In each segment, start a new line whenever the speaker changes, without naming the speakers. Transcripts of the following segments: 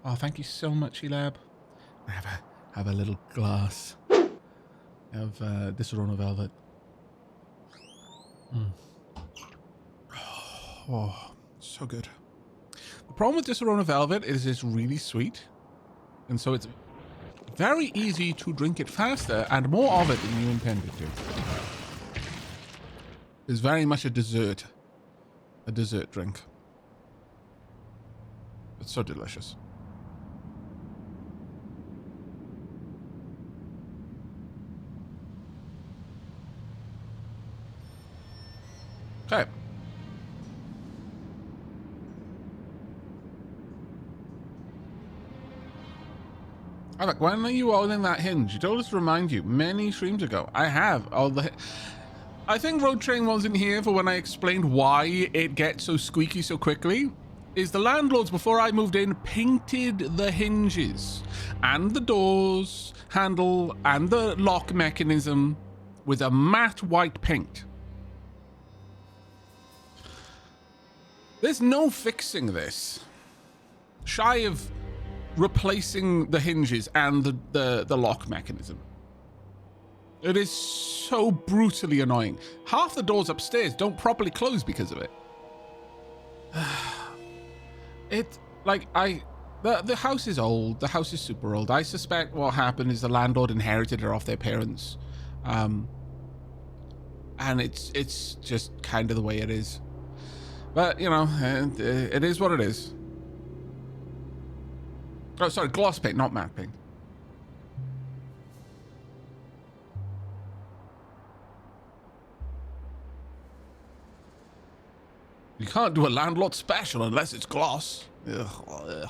Oh, thank you so much, Elab. Have a little glass of Disaronno Velvet. Oh, so good. The problem with Disaronno Velvet is it's really sweet, and so it's very easy to drink it faster and more of it than you intended to. It's very much a dessert drink. It's so delicious. Okay. Aavak, when are you holding that hinge? You told us to remind you many streams ago. I have. I think Road Train wasn't here for when I explained why it gets so squeaky so quickly. Is the landlords, before I moved in, painted the hinges and the doors handle and the lock mechanism with a matte white paint. There's no fixing this. Shy of replacing the hinges and the lock mechanism. It is so brutally annoying. Half the doors upstairs don't properly close because of it. The house is old. The house is super old. I suspect what happened is the landlord inherited it off their parents. And it's just kind of the way it is. But, you know, it is what it is. Oh, sorry, gloss paint, not matte paint. You can't do a landlord special unless it's gloss. Ugh.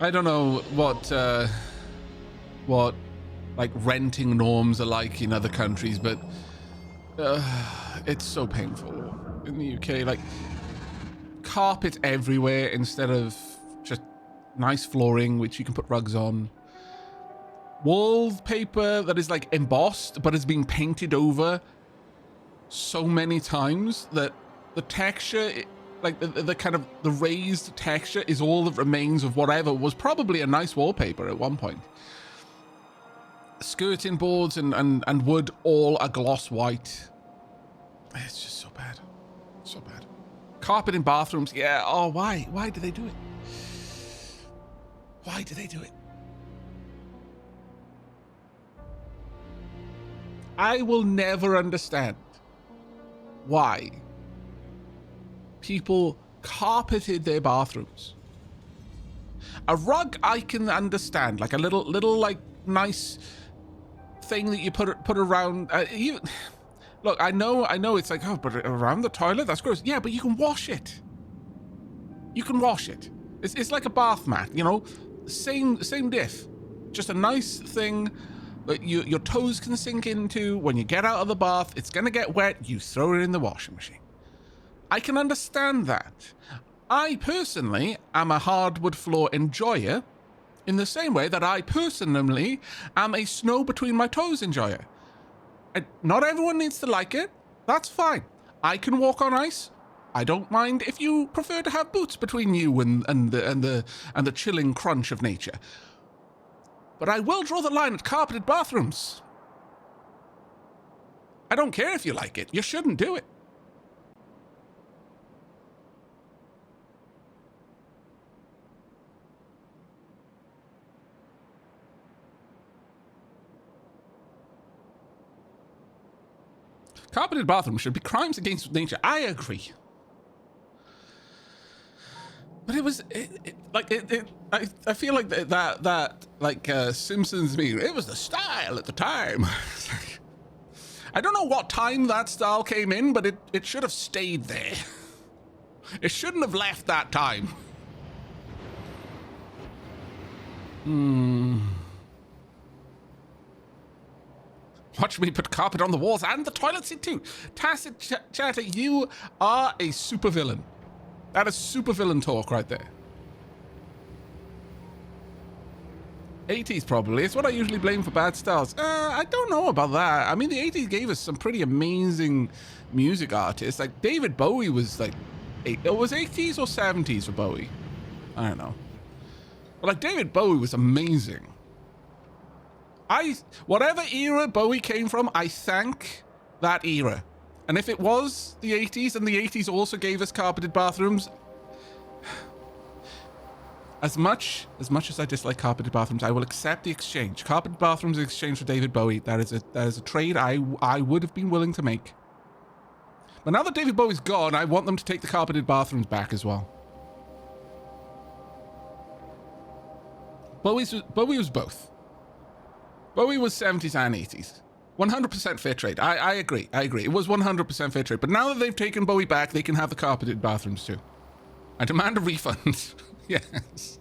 I don't know what like renting norms are like in other countries, but it's so painful in the UK. Like carpet everywhere instead of just nice flooring, which you can put rugs on. Wallpaper that is like embossed, but has been painted over so many times that the texture, like the kind of the raised texture, is all that remains of whatever was probably a nice wallpaper at one point. Skirting boards and wood all a gloss white. It's just so bad. So bad. Carpet in bathrooms. Yeah. Oh, why? Why do they do it? Why do they do it? I will never understand why people carpeted their bathrooms. A rug I can understand, like a little like nice thing that you put around. Look, I know it's like, oh, but around the toilet, that's gross. Yeah, but you can wash it. You can wash it. It's like a bath mat, you know, same diff. Just a nice thing that your toes can sink into. When you get out of the bath, it's gonna get wet. You throw it in the washing machine. I can understand that. I personally am a hardwood floor enjoyer, in the same way that I personally am a snow between my toes enjoyer. Not everyone needs to like it. That's fine. I can walk on ice. I don't mind if you prefer to have boots between you and the chilling crunch of nature. But I will draw the line at carpeted bathrooms. I don't care if you like it. You shouldn't do it. Carpeted bathrooms should be crimes against nature. I agree. But I feel like that Simpsons meme, it was the style at the time. I don't know what time that style came in, but it should have stayed there. It shouldn't have left that time. Watch me put carpet on the walls and the toilet seat too. Tacit Chatter, you are a supervillain. That is supervillain talk right there. 80s probably. It's what I usually blame for bad styles. I don't know about that. I mean, the 80s gave us some pretty amazing music artists. Like David Bowie was like, it was 80s or 70s for Bowie? I don't know. But like David Bowie was amazing. Whatever era Bowie came from, I thank that era. And if it was the 80s and the 80s also gave us carpeted bathrooms, as much as I dislike carpeted bathrooms, I will accept the exchange. Carpeted bathrooms in exchange for David Bowie. That is a trade I would have been willing to make. But now that David Bowie's gone, I want them to take the carpeted bathrooms back as well. Bowie was both. Bowie was 70s and 80s. 100% fair trade. I agree. It was 100% fair trade. But now that they've taken Bowie back, they can have the carpeted bathrooms too. I demand a refund. Yes.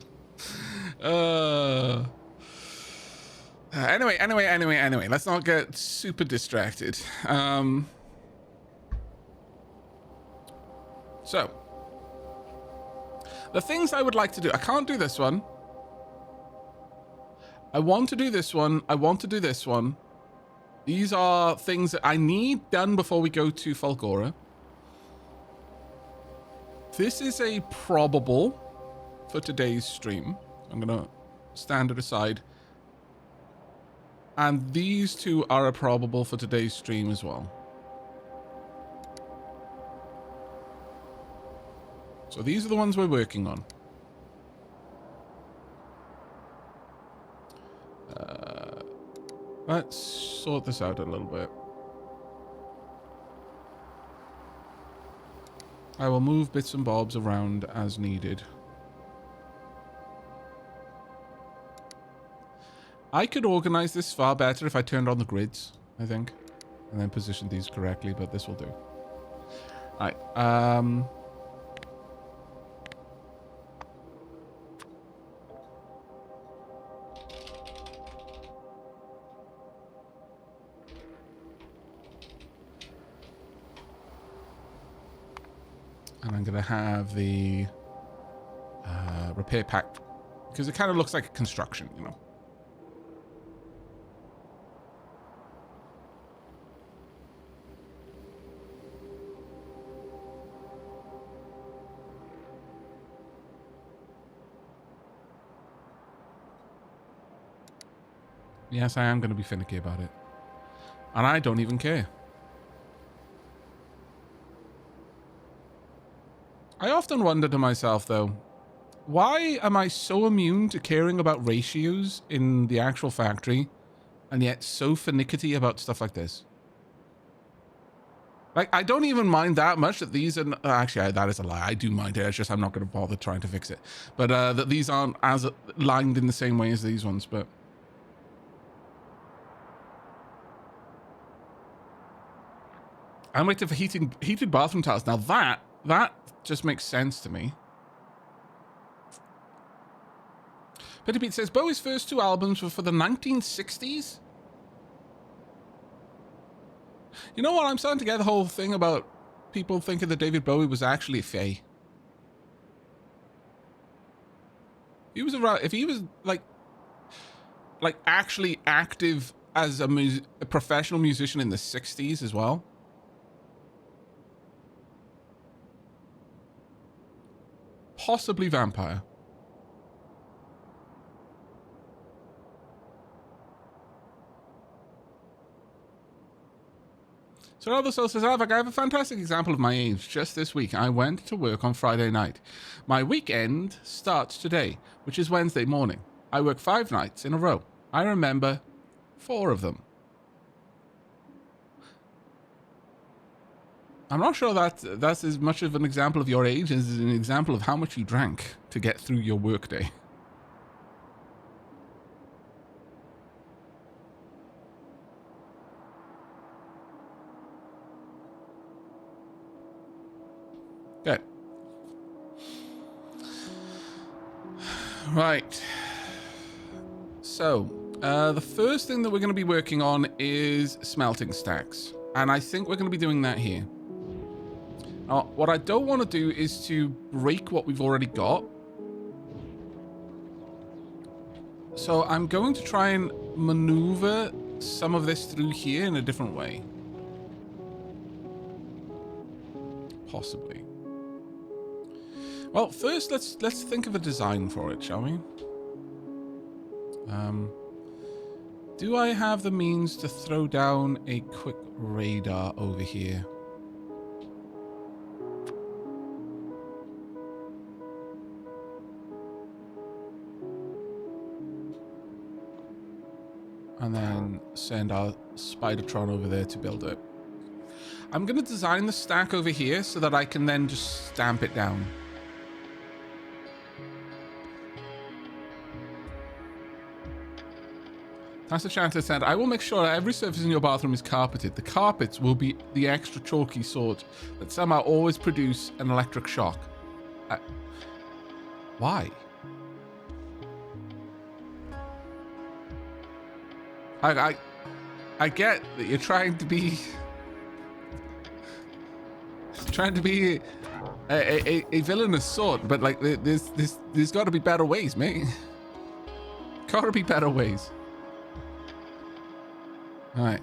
Anyway. Let's not get super distracted. So, the things I would like to do. I can't do this one. I want to do this one. I want to do this one. These are things that I need done before we go to Falgora. This is a probable for today's stream. I'm going to stand it aside. And these two are a probable for today's stream as well. So these are the ones we're working on. Let's sort this out a little bit. I will move bits and bobs around as needed. I could organize this far better if I turned on the grids, I think, and then positioned these correctly, but this will do. All right. And I'm going to have the repair pack, because it kind of looks like a construction, you know. Yes, I am going to be finicky about it. And I don't even care. I often wonder to myself, though, why am I so immune to caring about ratios in the actual factory and yet so finicky about stuff like this? Like, I don't even mind that much that these are... Actually, that is a lie. I do mind it. It's just I'm not going to bother trying to fix it. But that these aren't as lined in the same way as these ones, but... I'm waiting for heated bathroom tiles. Now that just makes sense to me. Petty Pete says, Bowie's first two albums were for the 1960s? You know what? I'm starting to get the whole thing about people thinking that David Bowie was actually a fae. He was around... If he was, like actually active as a professional musician in the 60s as well... Possibly vampire. So Elder Soul says, Aavak, I have a fantastic example of my age. Just this week, I went to work on Friday night. My weekend starts today, which is Wednesday morning. I work 5 nights in a row. I remember 4 of them. I'm not sure that's as much of an example of your age as an example of how much you drank to get through your workday. Good. Right. So, the first thing that we're going to be working on is smelting stacks. And I think we're going to be doing that here. Now, what I don't want to do is to break what we've already got. So I'm going to try and maneuver some of this through here in a different way. Possibly. Well, first let's think of a design for it, shall we? Do I have the means to throw down a quick radar over here? And then send our Spidertron over there to build it. I'm going to design the stack over here so that I can then just stamp it down. Master Chanter said, I will make sure that every surface in your bathroom is carpeted. The carpets will be the extra chalky sort that somehow always produce an electric shock. Why? I get that you're trying to be a villainous sort, but like there's got to be better ways, mate. Got to be better ways. All right.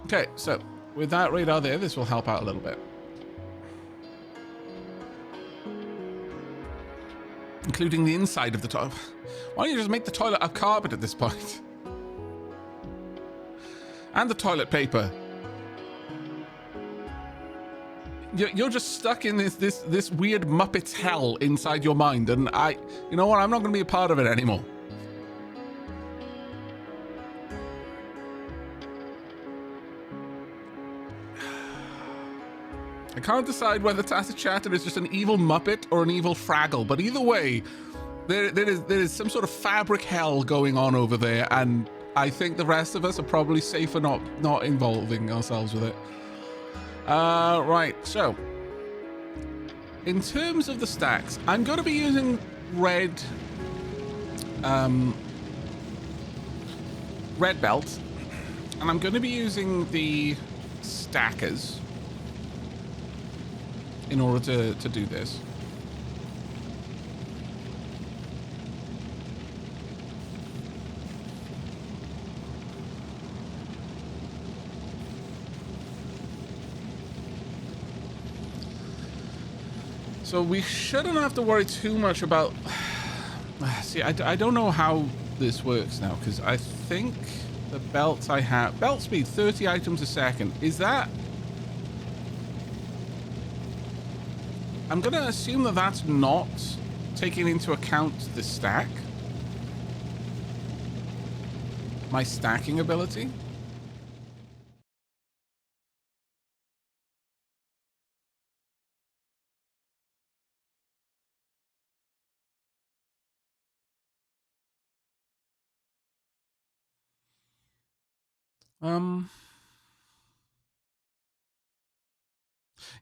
Okay, so with that radar there, this will help out a little bit. Including the inside of the toilet. Why don't you just make the toilet of carpet at this point? And the toilet paper. You're just stuck in this weird Muppets hell inside your mind, and you know what? I'm not going to be a part of it anymore. I can't decide whether Tacit Chatter is just an evil Muppet or an evil Fraggle, but either way, there is some sort of fabric hell going on over there, and I think the rest of us are probably safer not involving ourselves with it. Right, so in terms of the stacks, I'm going to be using red belt, and I'm going to be using the stackers in order to do this. So we shouldn't have to worry too much about... See, I don't know how this works now, because I think the belts I have... Belt speed, 30 items a second. Is that... I'm going to assume that that's not taking into account the stack. My stacking ability.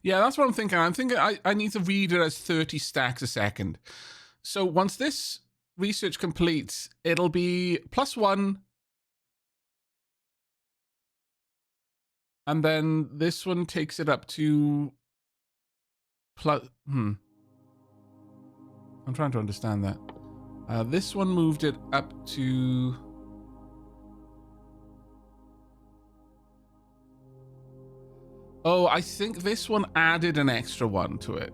Yeah, that's what I'm thinking. I'm thinking I need to read it as 30 stacks a second. So once this research completes, it'll be +1. And then this one takes it up to I'm trying to understand that. This one moved it up to... Oh, I think this one added an extra one to it.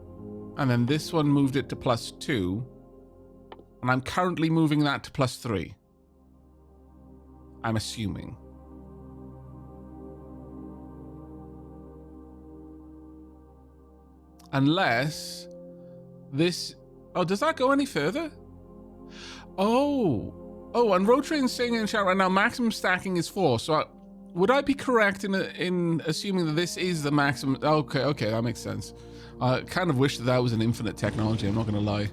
And then this one moved it to +2. And I'm currently moving that to +3. I'm assuming. Unless this... Oh, does that go any further? Oh, and Road Train's saying in chat right now, maximum stacking is 4. So would I be correct in assuming that this is the maximum? Okay, that makes sense. I kind of wish that was an infinite technology. I'm not going to lie.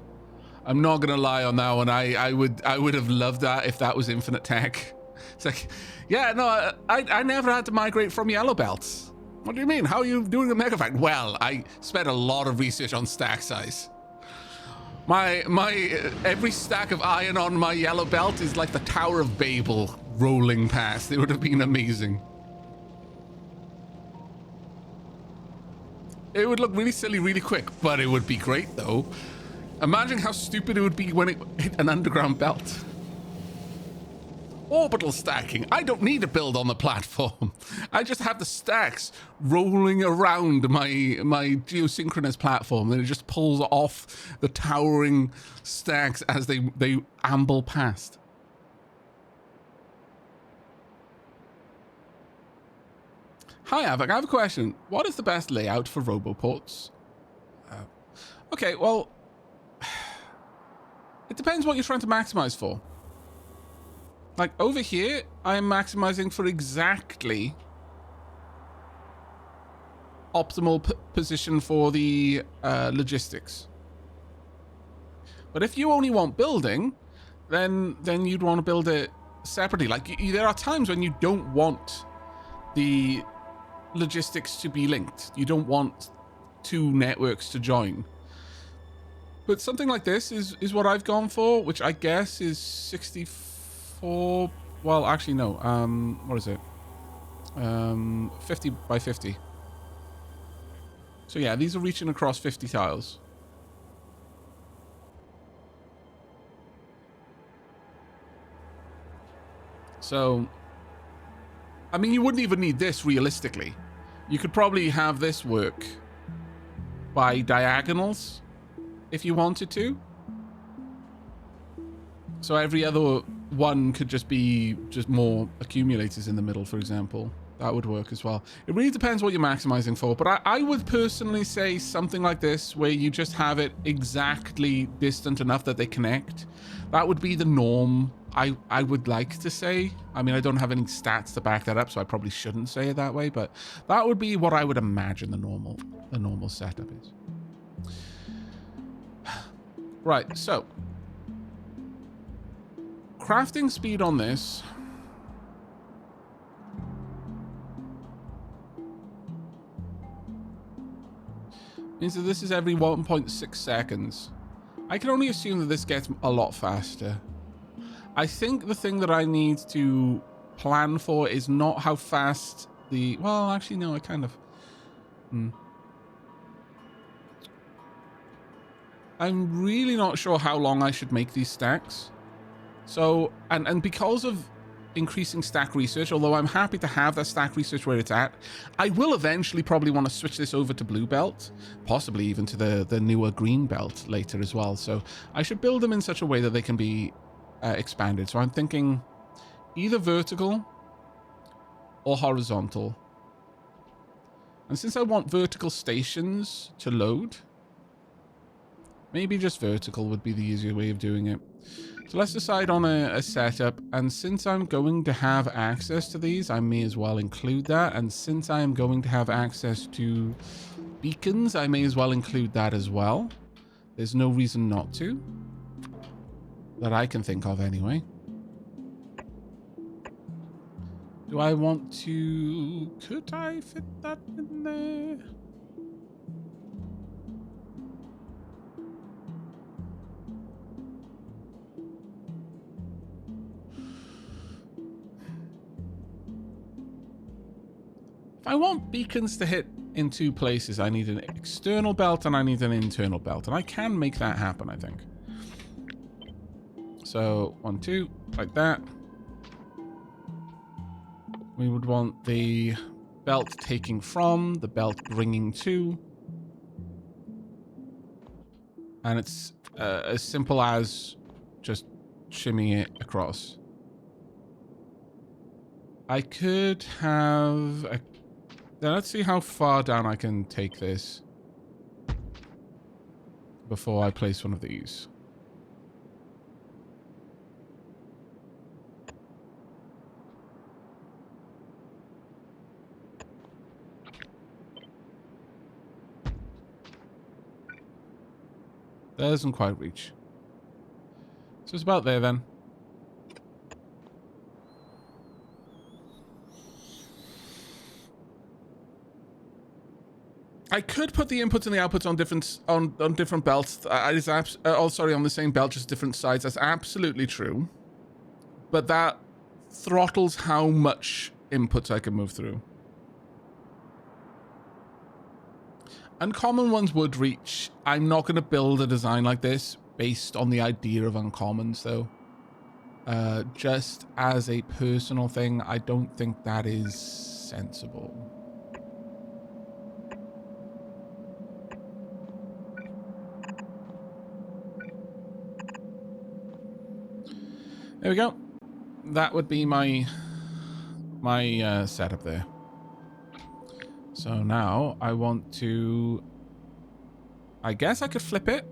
I'm not going to lie on that one. I would have loved that if that was infinite tech. It's like, yeah, no, I never had to migrate from yellow belts. What do you mean? How are you doing a megafact? Well, I spent a lot of research on stack size. My every stack of iron on my yellow belt is like the Tower of Babel rolling past. It would have been amazing. It would look really silly really quick, but it would be great though. Imagine how stupid it would be when it hit an underground belt. Orbital stacking. I don't need to build on the platform. I just have the stacks rolling around my geosynchronous platform, and it just pulls off the towering stacks as they amble past. Hi, Aavak. I have a question. What is the best layout for roboports? Okay, well, it depends what you're trying to maximize for. Like, over here, I'm maximizing for exactly optimal position for the logistics. But if you only want building, then you'd want to build it separately. Like, there are times when you don't want the logistics to be linked. You don't want two networks to join. But something like this is what I've gone for, which I guess is 64. Well, actually, no. What is it? 50 by 50. So yeah, these are reaching across 50 tiles. So, I mean, you wouldn't even need this realistically. You could probably have this work by diagonals if you wanted to. So every other one could just be more accumulators in the middle, for example. That would work as well. It really depends what you're maximizing for, but I would personally say something like this, where you just have it exactly distant enough that they connect. That would be the norm, I would like to say. I mean, I don't have any stats to back that up, so I probably shouldn't say it that way, but that would be what I would imagine the normal setup is. Right, so crafting speed on this means that this is every 1.6 seconds. I can only assume that this gets a lot faster. I think the thing that I need to plan for is not how fast the... Well, actually, no, I kind of... I'm really not sure how long I should make these stacks. So, and because of increasing stack research, although I'm happy to have that stack research where it's at, I will eventually probably want to switch this over to blue belt, possibly even to the newer green belt later as well. So I should build them in such a way that they can be expanded. So I'm thinking either vertical or horizontal. And since I want vertical stations to load, maybe just vertical would be the easier way of doing it. So let's decide on a setup, and since I'm going to have access to these, I may as well include that. And since I am going to have access to beacons, I may as well include that as well. There's no reason not to, that I can think of anyway. Do I want to... Could I fit that in there? If I want beacons to hit in two places, I need an external belt and I need an internal belt. And I can make that happen, I think. So, 1, 2, like that. We would want the belt taking from, the belt bringing to. And it's as simple as just shimmying it across. I could have a... Now let's see how far down I can take this before I place one of these. Doesn't quite reach. So it's about there then. I could put the inputs and the outputs on different belts. Sorry, on the same belt, just different sides. That's absolutely true. But that throttles how much inputs I can move through. Uncommon ones would reach. I'm not going to build a design like this based on the idea of uncommons, though. just as a personal thing, I don't think that is sensible. There we go. That would be my setup there. So now I want to... I guess I could flip it.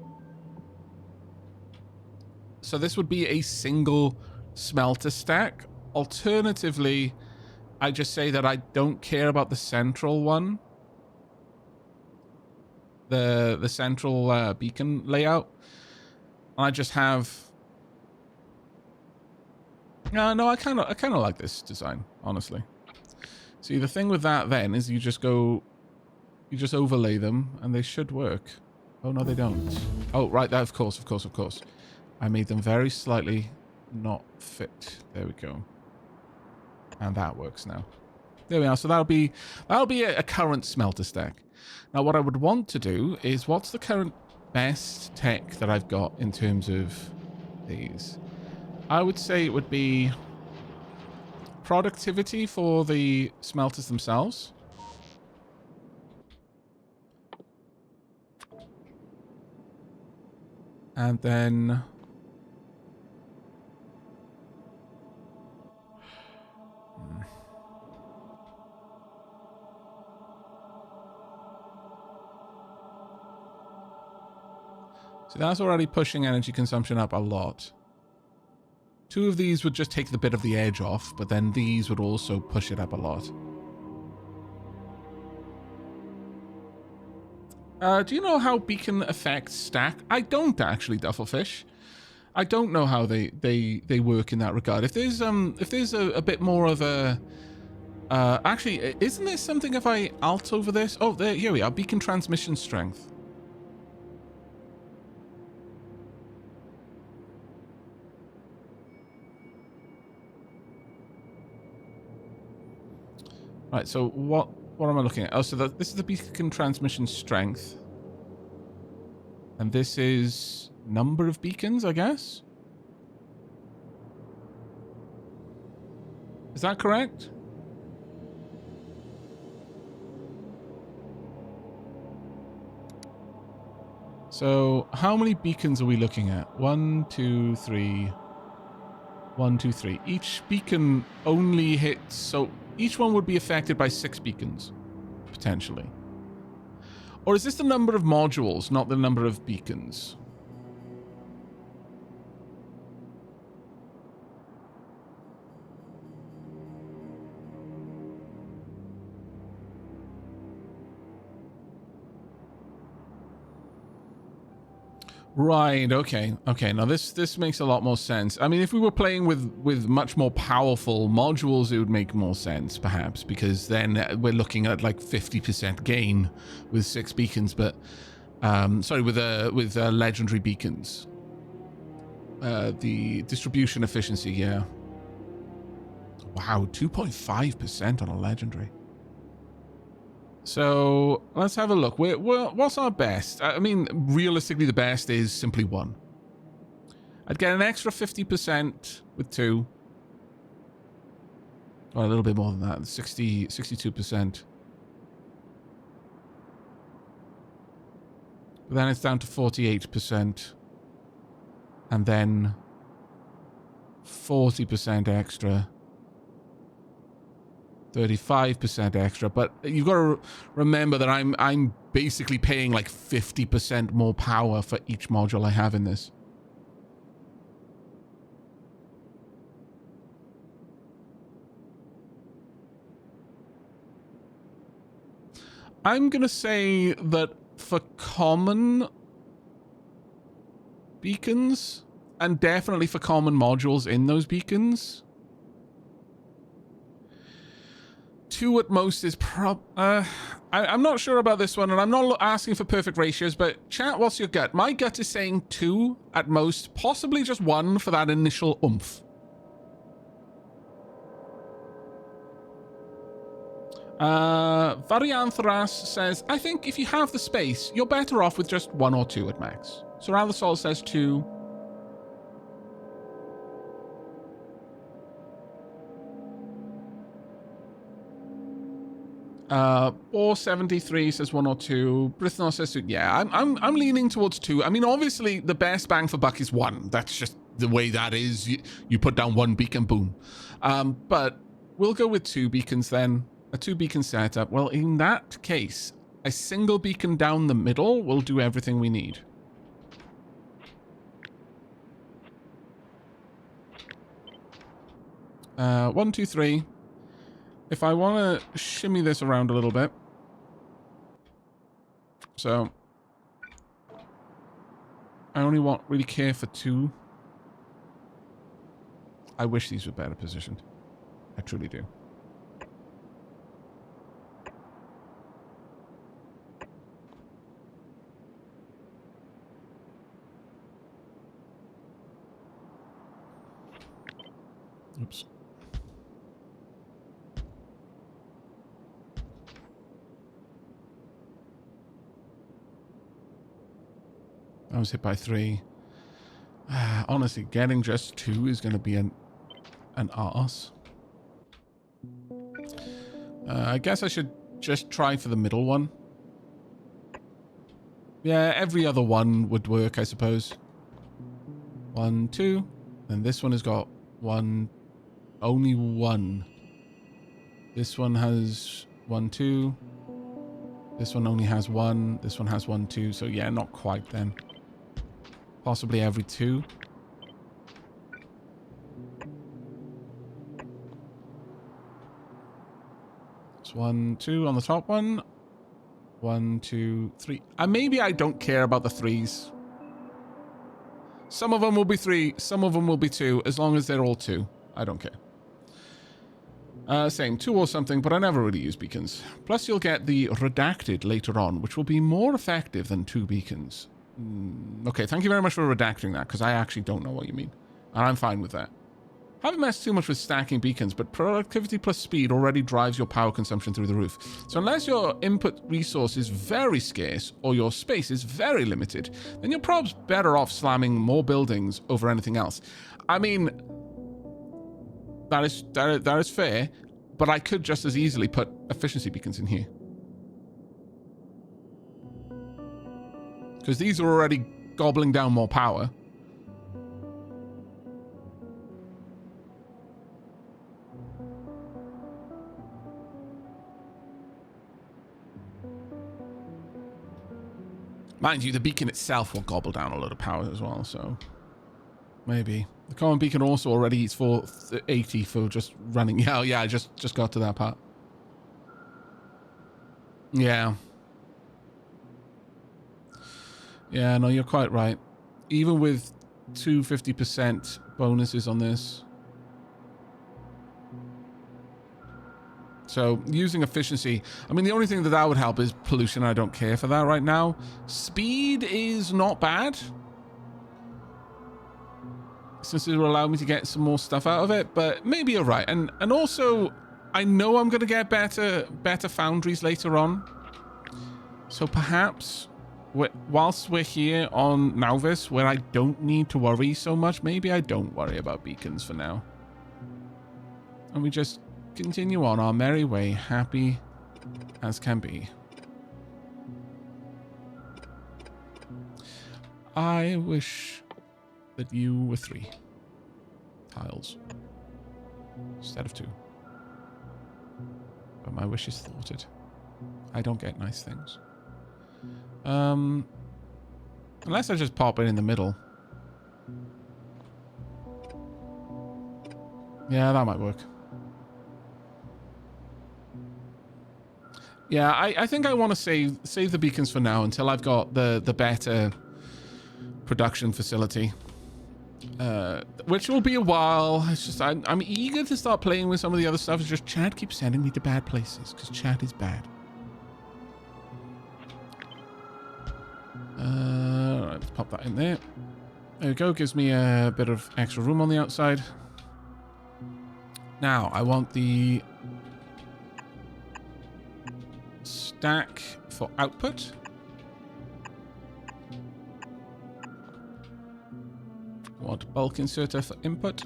So this would be a single smelter stack. Alternatively, I just say that I don't care about the central one. The central beacon layout. And I just have... no, I kind of like this design, honestly. See, the thing with that then is you just overlay them and they should work. Oh, no, they don't. Oh, right, that, of course. I made them very slightly not fit. There we go. And that works now. There we are. So that'll be a current smelter stack. Now, what I would want to do is, what's the current best tech that I've got in terms of these? I would say it would be productivity for the smelters themselves. And then... So that's already pushing energy consumption up a lot. 2 of these would just take the bit of the edge off, but then these would also push it up a lot. Do you know how beacon effects stack? I don't actually, Duffelfish. I don't know how they work in that regard. If there's a bit more of a actually, isn't there something if I alt over this? Oh, here we are. Beacon transmission strength. Right, so what am I looking at? Oh, so this is the beacon transmission strength. And this is number of beacons, I guess? Is that correct? So how many beacons are we looking at? 1, 2, 3. 1, 2, 3. Each beacon only hits... So each one would be affected by 6 beacons, potentially. Or is this the number of modules, not the number of beacons? Right, okay. Now this makes a lot more sense. I mean, if we were playing with much more powerful modules, it would make more sense, perhaps, because then we're looking at like 50% gain with 6 beacons, but sorry, with legendary beacons. The distribution efficiency, yeah. Wow, 2.5% on a legendary. So let's have a look. What's our best? I mean, realistically, the best is simply 1. I'd get an extra 50% with 2. Or a little bit more than that, 62%. But then it's down to 48%. And then 40% extra. 35% extra, but you've got to remember that I'm basically paying like 50% more power for each module I have in this. I'm gonna say that for common beacons, and definitely for common modules in those beacons, 2 at most is I'm not sure about this one, and I'm not asking for perfect ratios, but chat, what's your gut? My gut is saying 2 at most, possibly just 1 for that initial oomph. Varianthras says, I think if you have the space, you're better off with just 1 or 2 at max. So Soul says 2. 473 says 1 or 2. Brithnos says 2. Yeah, I'm leaning towards 2. I mean, obviously, the best bang for buck is 1. That's just the way that is. You put down 1 beacon, boom. But we'll go with 2 beacons then. A 2 beacon setup. Well, in that case, a single beacon down the middle will do everything we need. One, two, three. If I want to shimmy this around a little bit. So I only really care for 2. I wish these were better positioned. I truly do. Oops. I was hit by 3. Honestly, getting just 2 is going to be an arse. I guess I should just try for the middle one. Yeah, every other one would work, I suppose. 1, 2. And this one has got 1. Only 1. This one has 1, 2. This one only has 1. This one has 1, 2. So yeah, not quite then. Possibly every 2. It's 1, 2 on the top one. 1, 2, 3. Maybe I don't care about the 3s. Some of them will be 3. Some of them will be 2. As long as they're all 2. I don't care. Same, 2 or something, but I never really use beacons. Plus you'll get the redacted later on, which will be more effective than 2 beacons. Okay, thank you very much for redacting that, because I actually don't know what you mean. And I'm fine with that. Haven't messed too much with stacking beacons, but productivity plus speed already drives your power consumption through the roof. So unless your input resource is very scarce, or your space is very limited, then you're probably better off slamming more buildings over anything else. I mean, that is fair, but I could just as easily put efficiency beacons in here. Because these are already gobbling down more power. Mind you, the beacon itself will gobble down a lot of power as well, so maybe. The common beacon also already eats 480 for just running. Yeah, I just got to that part. Yeah. Yeah, no, you're quite right. Even with 250% bonuses on this. So using efficiency, I mean, the only thing that would help is pollution. I don't care for that right now. Speed is not bad, since it will allow me to get some more stuff out of it, but maybe you're right. And also, I know I'm going to get better foundries later on. So perhaps, whilst we're here on Nauvis, where I don't need to worry so much, maybe I don't worry about beacons for now. And we just continue on our merry way, happy as can be. I wish that you were 3 tiles instead of 2. But my wish is thwarted. I don't get nice things. Unless I just pop it in the middle. Yeah, that might work. Yeah, I think I want to save the beacons for now until I've got the better production facility. Which will be a while. It's just I'm eager to start playing with some of the other stuff. It's just chat keeps sending me to bad places because chat is bad. Alright, let's pop that in there. There we go. Gives me a bit of extra room on the outside. Now I want the stack for output. I want bulk inserter for input.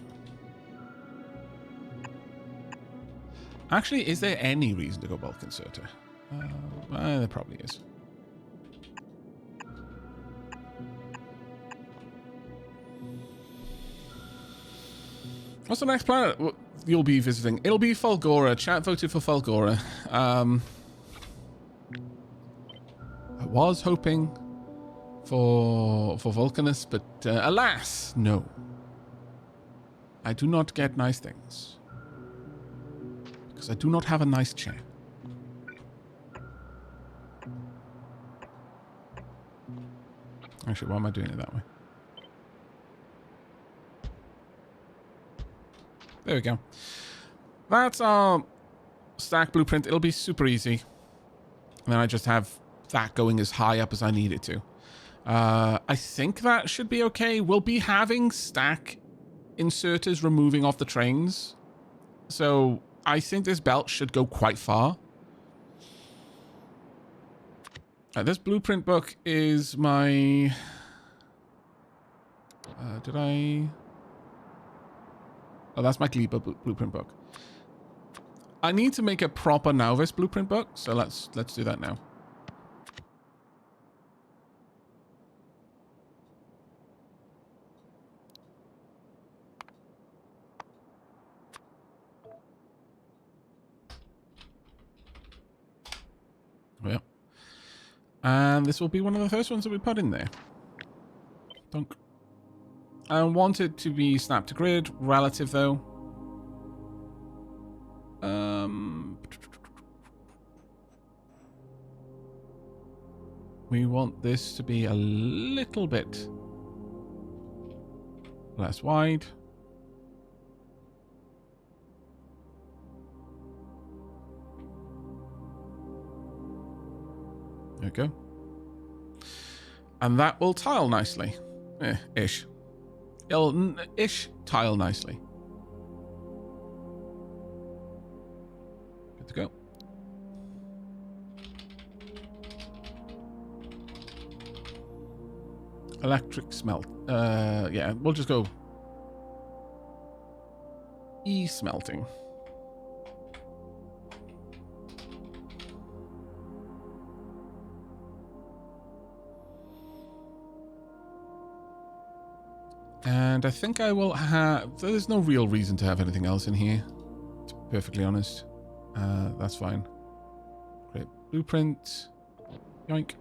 Actually, is there any reason to go bulk inserter? There probably is. What's the next planet you'll be visiting? It'll be Fulgora. Chat voted for Fulgora. I was hoping for Vulcanus, but alas, no. I do not get nice things. Because I do not have a nice chair. Actually, why am I doing it that way? There we go. That's our stack blueprint. It'll be super easy. And then I just have that going as high up as I need it to. I think that should be okay. We'll be having stack inserters removing off the trains. So I think this belt should go quite far. This blueprint book is my... did I... Oh, that's my Gleba blueprint book. I need to make a proper Nauvis blueprint book, so let's do that now. Yeah. And this will be one of the first ones that we put in there. Dunk. I want it to be snap to grid, relative though. We want this to be a little bit less wide. There we go. And that will tile nicely. Ish. It'll ish tile nicely. Good to go. Electric smelt. Yeah, we'll just go smelting. And I think I will have... There's no real reason to have anything else in here, to be perfectly honest. That's fine. Great. Blueprint. Yoink.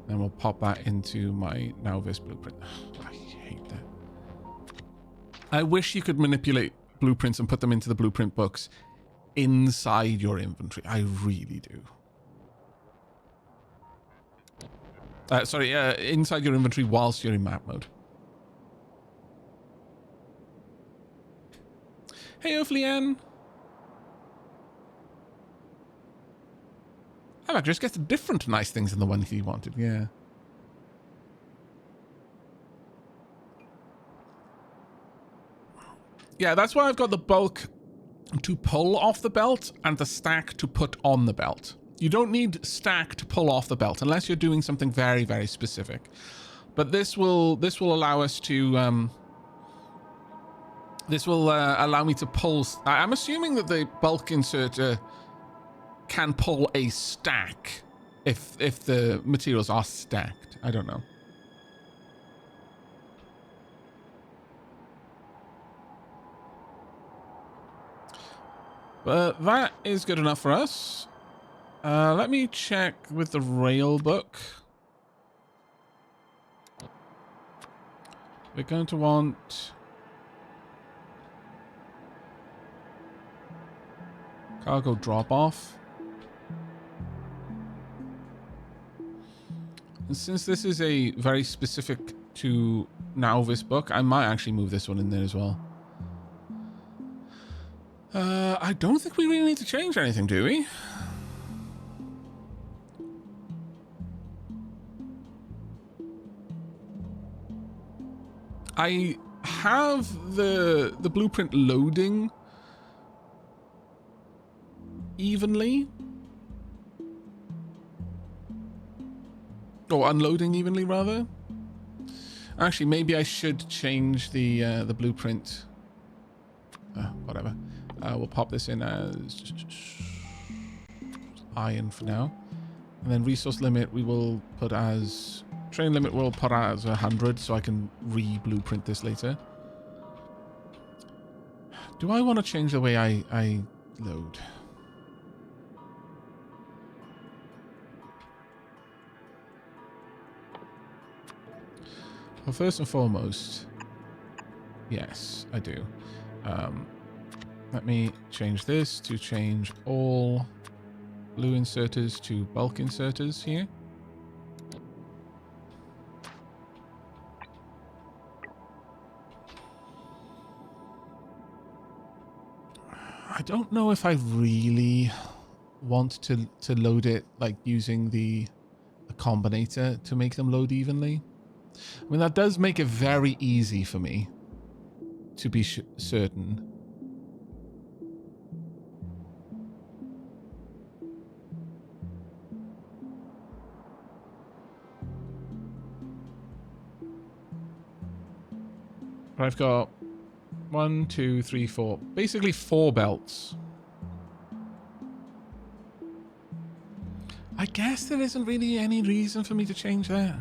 Then we'll pop that into my Nauvis blueprint. I hate that. I wish you could manipulate blueprints and put them into the blueprint books inside your inventory. I really do. Sorry, inside your inventory whilst you're in map mode. Hey, Ophian. Aavak just gets different nice things than the one he wanted, yeah. Yeah, that's why I've got the bulk to pull off the belt and the stack to put on the belt. You don't need stack to pull off the belt unless you're doing something very, very specific. But this will allow us to... This will allow me to pull... I'm assuming that the bulk inserter can pull a stack if the materials are stacked. I don't know. But that is good enough for us. Let me check with the rail book. We're going to want... cargo drop-off. And since this is a very specific to Nauvis book, I might actually move this one in there as well. I don't think we really need to change anything, do we? I have the blueprint loading evenly. Or unloading evenly, rather. Actually, maybe I should change the blueprint. Whatever. We'll pop this in as iron for now. And then resource limit we will put as... Train limit we'll put as 100 so I can re-blueprint this later. Do I want to change the way I load? Well, first and foremost, yes, I do. Let me change this to change all blue inserters to bulk inserters here. I don't know if I really want to load it like using the combinator to make them load evenly. I mean, that does make it very easy for me to be certain. I've got 1, 2, 3, 4. Basically 4 belts. I guess there isn't really any reason for me to change that.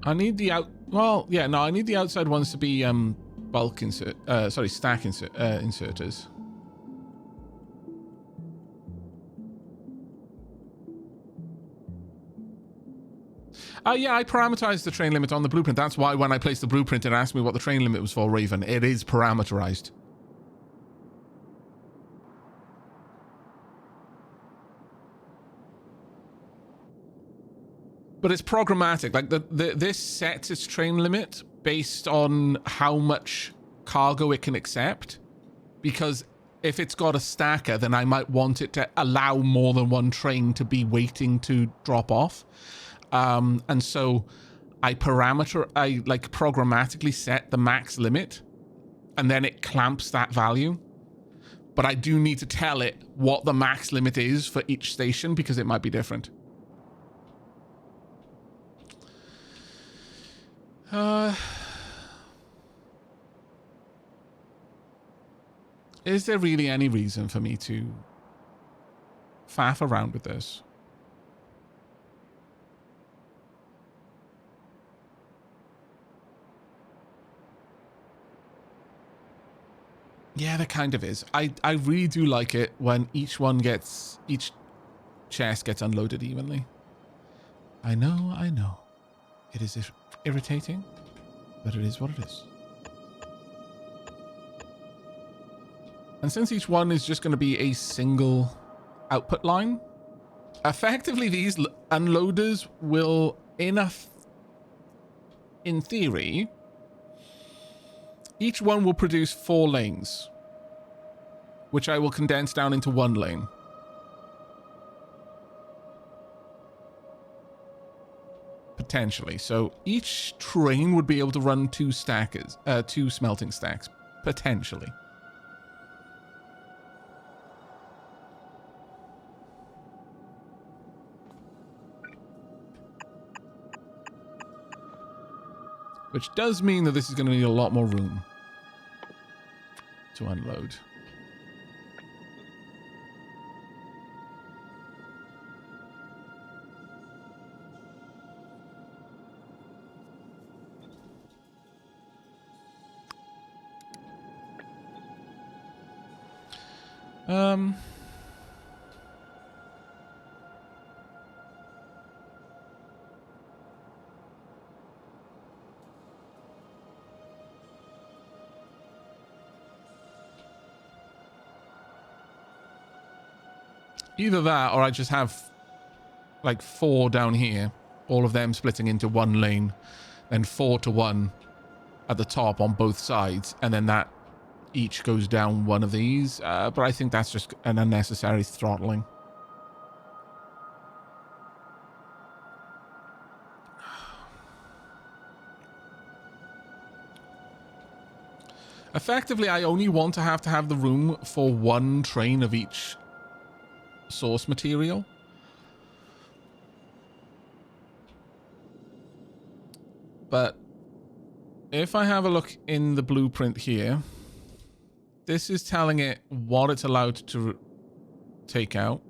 I need the well, yeah, no, I need the outside ones to be bulk stack inserters. Yeah, I parameterized the train limit on the blueprint. That's why when I placed the blueprint, it asked me what the train limit was for, Raven. It is parameterized. But it's programmatic. Like this sets its train limit based on how much cargo it can accept. Because if it's got a stacker, then I might want it to allow more than one train to be waiting to drop off. And so I programmatically set the max limit, and then it clamps that value. But I do need to tell it what the max limit is for each station because it might be different. Is there really any reason for me to faff around with this? Yeah, there kind of is. I really do like it when each chest gets unloaded evenly. I know. It is irritating, but it is what it is. And since each one is just going to be a single output line, effectively these unloaders will, in theory, each one will produce 4 lanes, which I will condense down into 1 lane. Potentially. So each train would be able to run 2 smelting stacks. Potentially. Which does mean that this is going to need a lot more room to unload. Either that, or I just have like 4 down here, all of them splitting into 1 lane, then 4 to 1 at the top on both sides, and then that each goes down one of these. But I think that's just an unnecessary throttling. Effectively, I only want to have the room for one train of each source material. But if I have a look in the blueprint here, this is telling it what it's allowed to take out.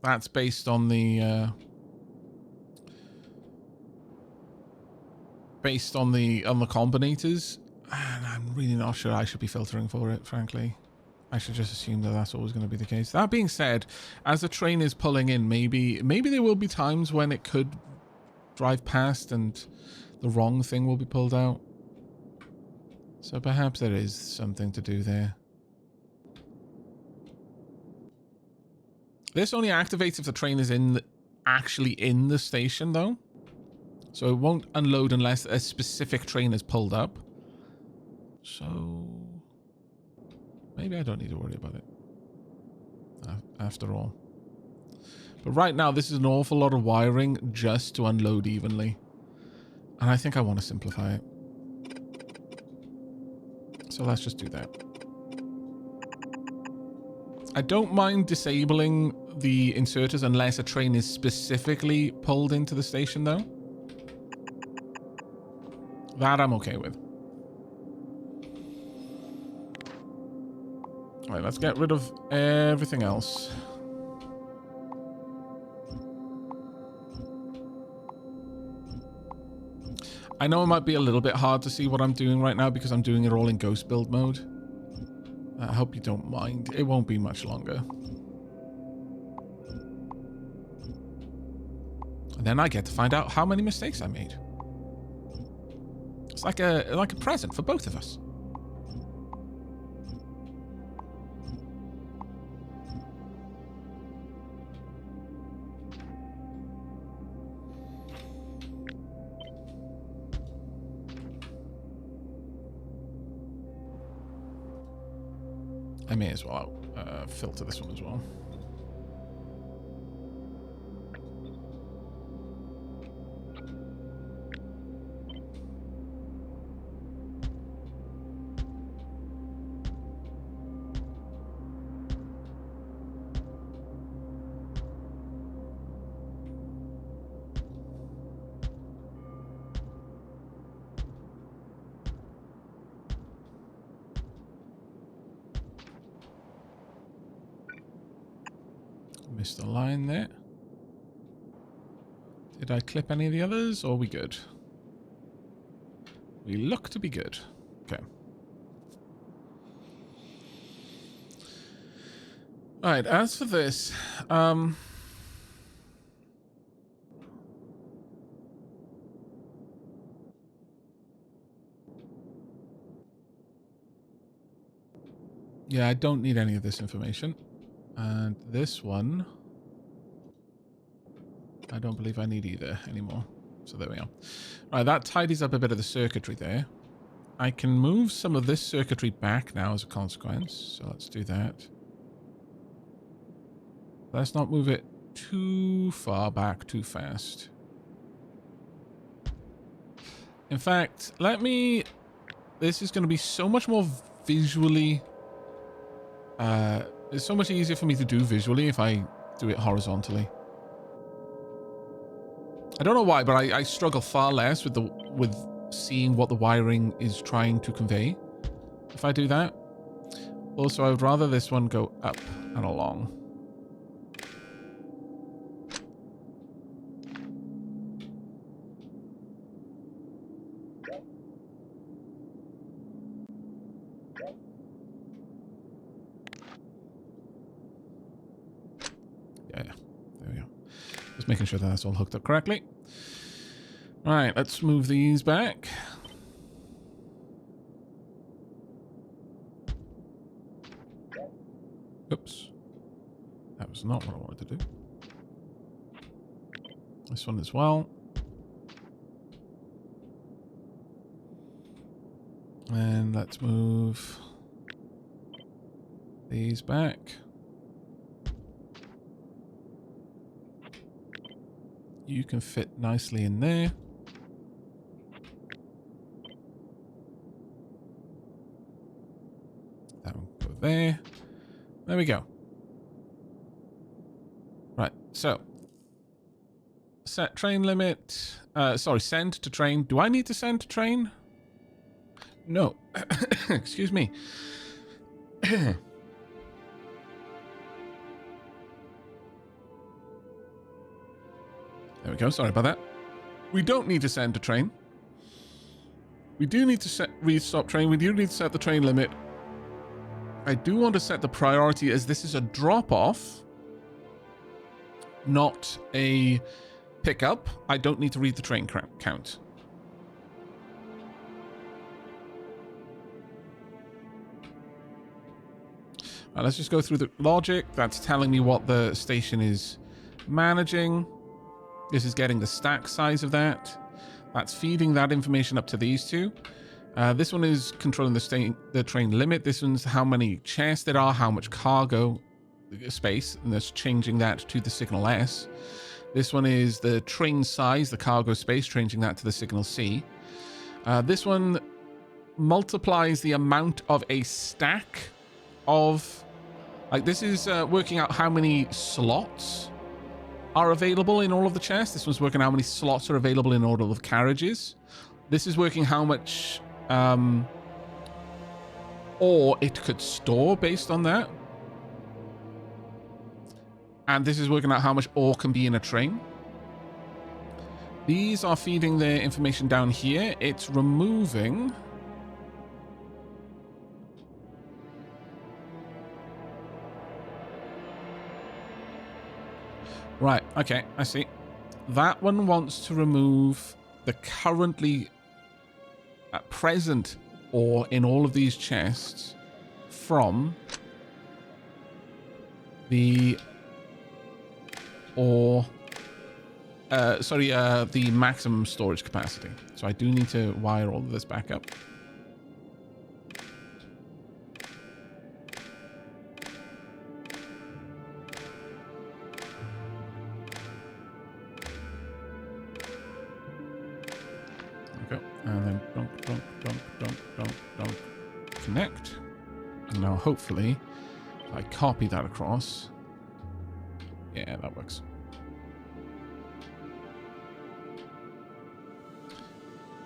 That's based on the combinators, and I'm really not sure I should be filtering for it, frankly. I should just assume that that's always going to be the case. That being said, as the train is pulling in, maybe there will be times when it could drive past and the wrong thing will be pulled out. So perhaps there is something to do there. This only activates if the train is actually in the station, though. So it won't unload unless a specific train is pulled up. So maybe I don't need to worry about it after all. But right now, this is an awful lot of wiring just to unload evenly. And I think I want to simplify it. So let's just do that. I don't mind disabling the inserters unless a train is specifically pulled into the station, though. That I'm okay with. All right, let's get rid of everything else. I know it might be a little bit hard to see what I'm doing right now because I'm doing it all in ghost build mode. I hope you don't mind. It won't be much longer. And then I get to find out how many mistakes I made. It's like a present for both of us. I may as well filter this one as well. Missed a line there. Did I clip any of the others, or are we good? We look to be good. Okay. Alright, as for this, yeah, I don't need any of this information. And this one, I don't believe I need either anymore. So there we are. All right, that tidies up a bit of the circuitry there. I can move some of this circuitry back now as a consequence. So let's do that. Let's not move it too far back too fast. In fact, this is going to be so much more visually... it's so much easier for me to do visually if I do it horizontally. I don't know why, but I struggle far less with seeing what the wiring is trying to convey if I do that. Also, I would rather this one go up and along. Yeah, there we go. Just making sure that that's all hooked up correctly. All right, let's move these back. Oops. That was not what I wanted to do. This one as well. And let's move these back. You can fit nicely in there. That one go there. There we go. Right, so set train limit. Sorry, send to train. Do I need to send to train? No. Excuse me. There we go. Sorry about that. We don't need to send to train. We do need to restop train. We do need to set the train limit. I do want to set the priority as this is a drop-off, not a pickup. I don't need to read the train count. Let's just go through the logic. That's telling me what the station is managing. This is getting the stack size of that. That's feeding that information up to these two. This one is controlling the train limit. This one's how many chests there are, how much cargo space, and that's changing that to the signal S. This one is the train size, the cargo space, changing that to the signal C. This one multiplies the amount of a stack of... Like, this is working out how many slots are available in all of the chests. This one's working out how many slots are available in all of the carriages. This is working how much ore it could store based on that. And this is working out how much ore can be in a train. These are feeding their information down here. It's removing... Right, okay, I see. That one wants to remove the currently at present ore in all of these chests from the the maximum storage capacity. So I do need to wire all of this back up. And then don't connect. And now hopefully if I copy that across. Yeah, that works.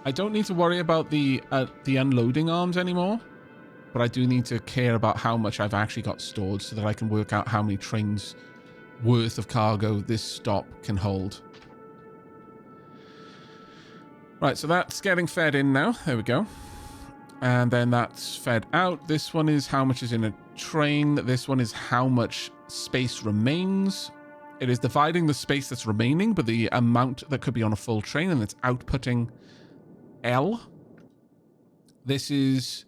I don't need to worry about the unloading arms anymore, but I do need to care about how much I've actually got stored so that I can work out how many trains worth of cargo this stop can hold. Right, so that's getting fed in now. There we go. And then that's fed out. This one is how much is in a train. This one is how much space remains. It is dividing the space that's remaining by the amount that could be on a full train, and it's outputting L. This is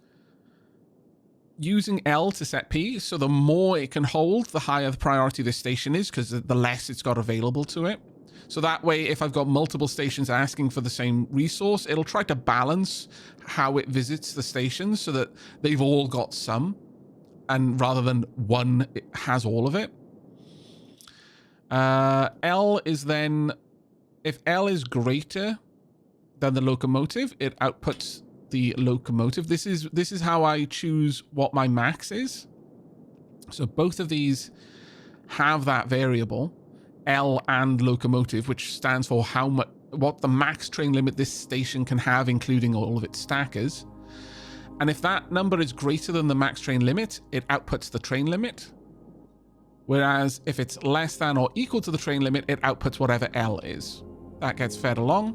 using L to set P. So the more it can hold, the higher the priority this station is, because the less it's got available to it. So that way, if I've got multiple stations asking for the same resource, it'll try to balance how it visits the stations so that they've all got some, and rather than one, it has all of it. L is then, if L is greater than the locomotive, it outputs the locomotive. This is how I choose what my max is. So both of these have that variable. L and locomotive, which stands for how much, what the max train limit this station can have, including all of its stackers. And if that number is greater than the max train limit, it outputs the train limit. Whereas if it's less than or equal to the train limit, it outputs whatever L is. That gets fed along.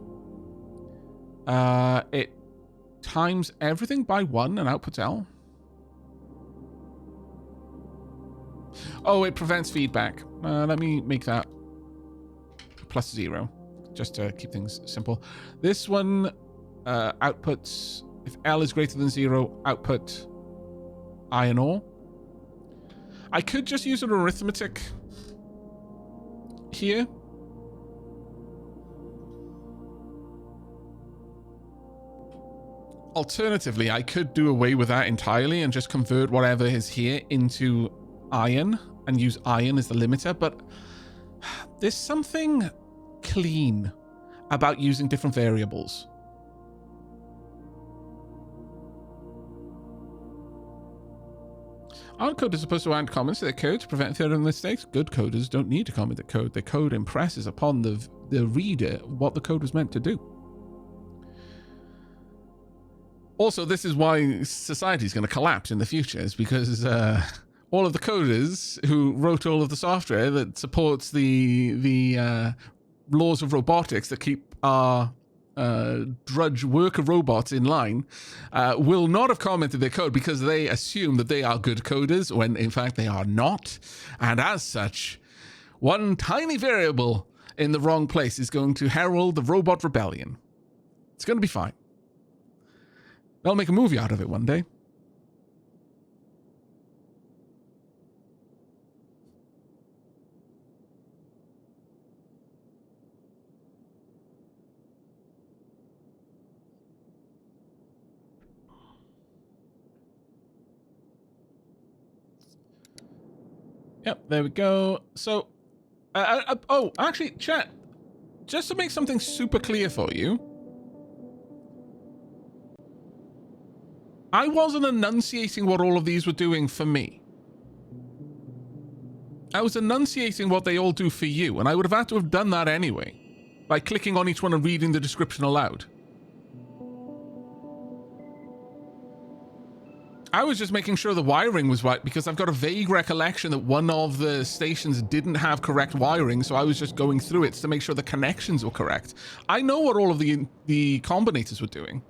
It times everything by 1 and outputs L. Oh, it prevents feedback. Let me make that +0, just to keep things simple. This one outputs, if L is greater than 0, output iron ore. I could just use an arithmetic here. Alternatively, I could do away with that entirely and just convert whatever is here into iron and use iron as the limiter, but there's something clean about using different variables. Aren't coders supposed to add comments to their code to prevent further mistakes? Good coders don't need to comment the code. The code impresses upon the reader what the code was meant to do. Also, this is why society is going to collapse in the future, is because all of the coders who wrote all of the software that supports the laws of robotics that keep our drudge worker robots in line will not have commented their code because they assume that they are good coders when in fact they are not. And as such, one tiny variable in the wrong place is going to herald the robot rebellion. It's going to be fine. They'll make a movie out of it one day. Yep, there we go. So, oh, actually, chat, just to make something super clear for you, I wasn't enunciating what all of these were doing for me. I was enunciating what they all do for you, and I would have had to have done that anyway, by clicking on each one and reading the description aloud. I was just making sure the wiring was right because I've got a vague recollection that one of the stations didn't have correct wiring, so I was just going through it to make sure the connections were correct. I know what all of the combinators were doing.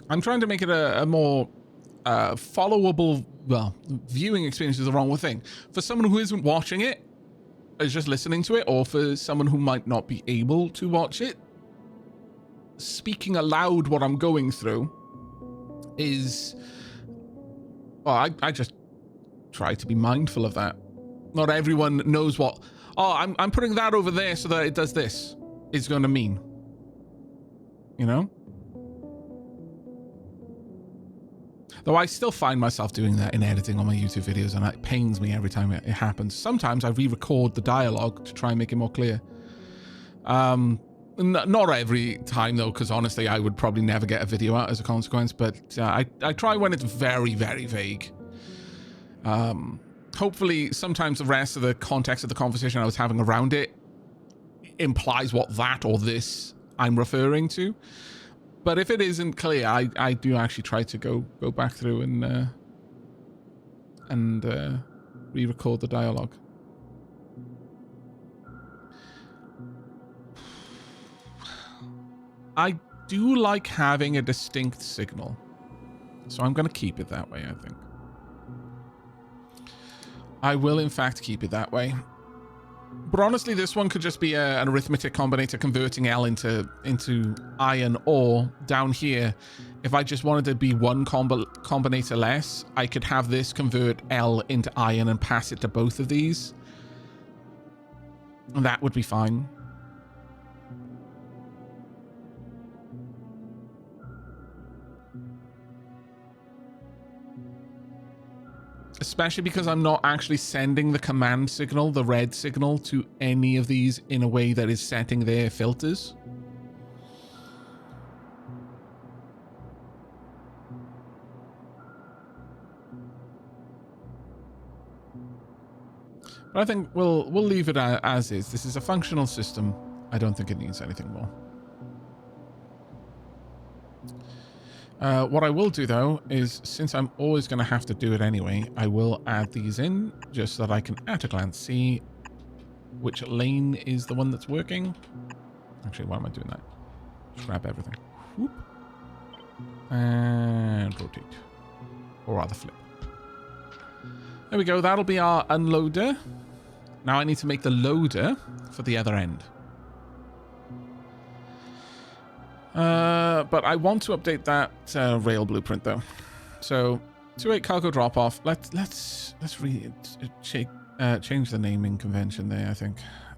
I'm trying to make it a more followable, well, viewing experience is the wrong thing. For someone who isn't watching it, is just listening to it, or for someone who might not be able to watch it, speaking aloud what I'm going through is... Well, I just try to be mindful of that. Not everyone knows what... Oh, I'm putting that over there so that it does this. Is going to mean. You know? Though I still find myself doing that in editing on my YouTube videos, and it pains me every time it happens. Sometimes I re-record the dialogue to try and make it more clear. Not every time, though, because honestly, I would probably never get a video out as a consequence, but I try when it's very, very vague. Hopefully, sometimes the rest of the context of the conversation I was having around it implies what that or this I'm referring to. But if it isn't clear, I do actually try to go back through and re-record the dialogue. I do like having a distinct signal, so I'm going to keep it that way, I think. I will, in fact, keep it that way. But honestly, this one could just be an arithmetic combinator converting L into iron, or down here, if I just wanted to be one combinator less, I could have this convert L into iron and pass it to both of these. And that would be fine. Especially because I'm not actually sending the command signal, the red signal, to any of these in a way that is setting their filters. But I think we'll leave it as is. This is a functional system. I don't think it needs anything more. What I will do, though, is since I'm always going to have to do it anyway, I will add these in just so that I can at a glance see which lane is the one that's working. Actually, why am I doing that? Just grab everything. Whoop. And rotate. Or rather flip. There we go. That'll be our unloader. Now I need to make the loader for the other end. But I want to update that rail blueprint though. So 2.8 cargo drop off. Let's change the naming convention there. I think.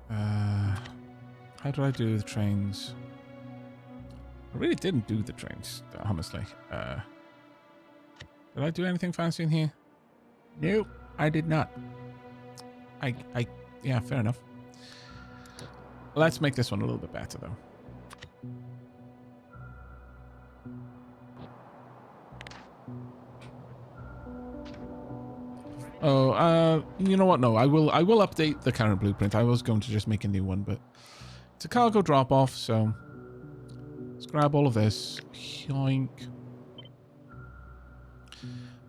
How do I do the trains? I really didn't do the trains, honestly. Did I do anything fancy in here? Nope, I did not. Yeah, fair enough. Let's make this one a little bit better, though. Oh, you know what? No, I will update the current blueprint. I was going to just make a new one, but it's a cargo drop-off, so let's grab all of this. Yoink.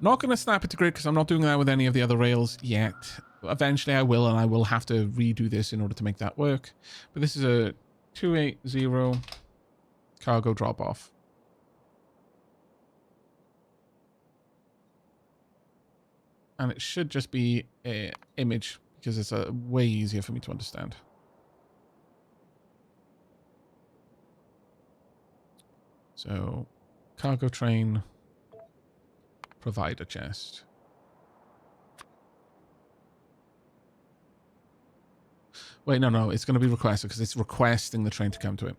Not going to snap it to grid because I'm not doing that with any of the other rails yet. Eventually I will, and I will have to redo this in order to make that work. But this is a 280 cargo drop-off. And it should just be an image because it's way easier for me to understand. So, cargo train, provider chest. Wait, no, it's going to be requested because it's requesting the train to come to it.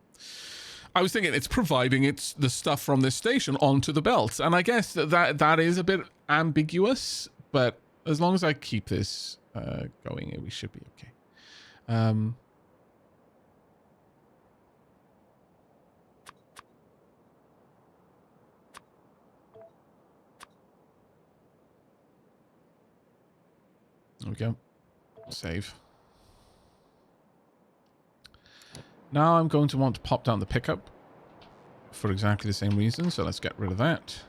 I was thinking it's providing the stuff from this station onto the belt. And I guess that is a bit ambiguous, but as long as I keep this going, we should be okay. There we go. Save. Now I'm going to want to pop down the pickup for exactly the same reason, so let's get rid of that.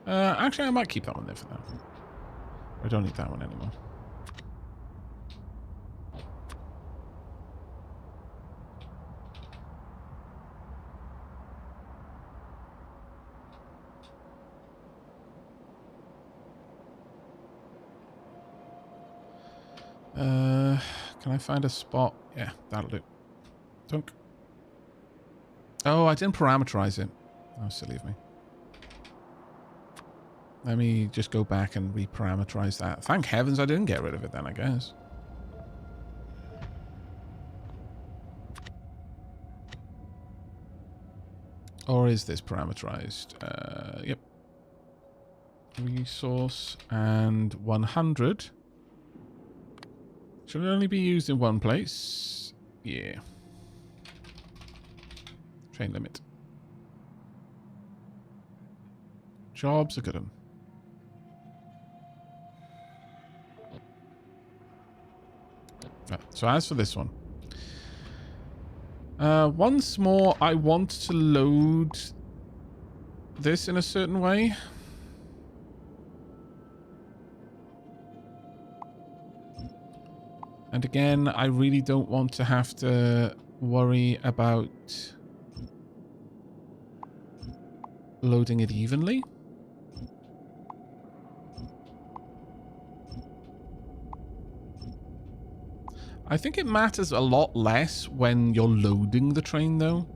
Actually, I might keep that one there for now. I don't need that one anymore. Can I find a spot? Yeah, that'll do. Dunk. Oh, I didn't parameterize it. Oh, silly of me. Let me just go back and reparameterize that. Thank heavens I didn't get rid of it then, I guess. Or is this parameterized? Yep. Resource and 100. Should it only be used in one place? Yeah. Train limit. Jobs are good. Right, so as for this one. Once more, I want to load this in a certain way. And again, I really don't want to have to worry about loading it evenly. I think it matters a lot less when you're loading the train, though.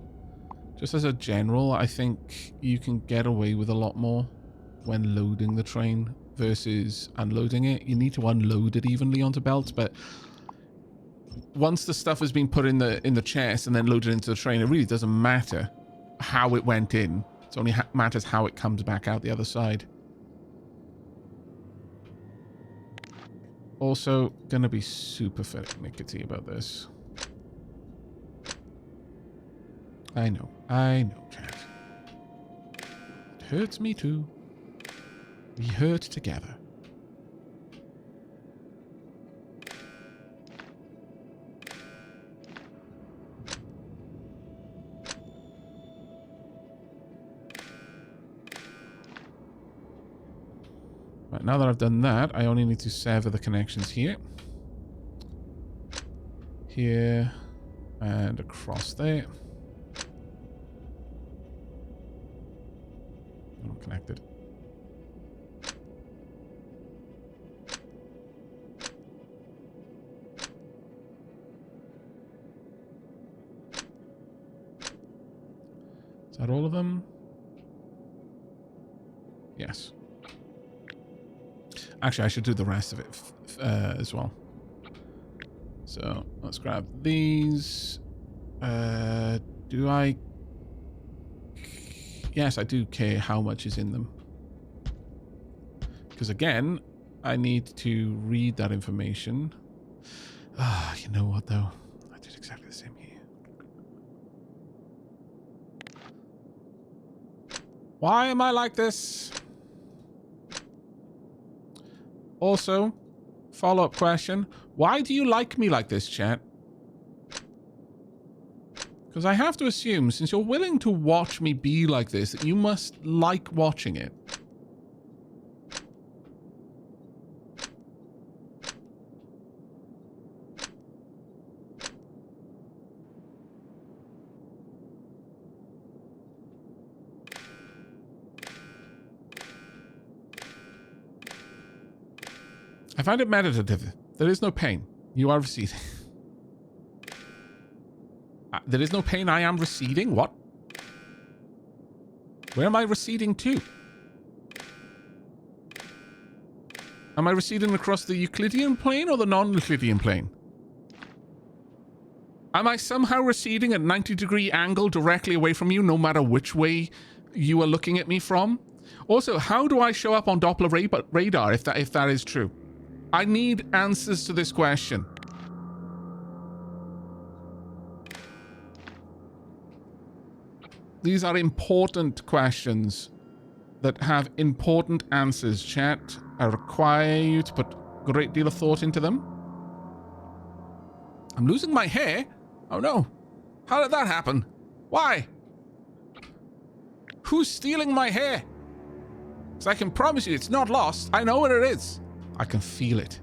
Just as a general, I think you can get away with a lot more when loading the train versus unloading it. You need to unload it evenly onto belts, but once the stuff has been put in the chest and then loaded into the train, it really doesn't matter how it went in. It only matters how it comes back out the other side. Also, gonna be super finicky about this. I know, chat. It hurts me too. We hurt together. Right, now that I've done that, I only need to sever the connections here. Here. And across there. Not connected. Is that all of them? Yes. Actually, I should do the rest of it as well. So let's grab these. Do I? Yes, I do care how much is in them. Because again, I need to read that information. You know what, though? I did exactly the same here. Why am I like this? Also, follow-up question. Why do you like me like this, chat? Because I have to assume, since you're willing to watch me be like this, that you must like watching it. I find it meditative. There is no pain. You are receding. There is no pain. I am receding? What? Where am I receding to? Am I receding across the Euclidean plane or the non-Euclidean plane? Am I somehow receding at 90-degree angle directly away from you, no matter which way you are looking at me from? Also, how do I show up on Doppler radar if that is true? I need answers to this question. These are important questions that have important answers, chat. I require you to put a great deal of thought into them. I'm losing my hair? Oh no. How did that happen? Why? Who's stealing my hair? Because I can promise you it's not lost. I know where it is. I can feel it.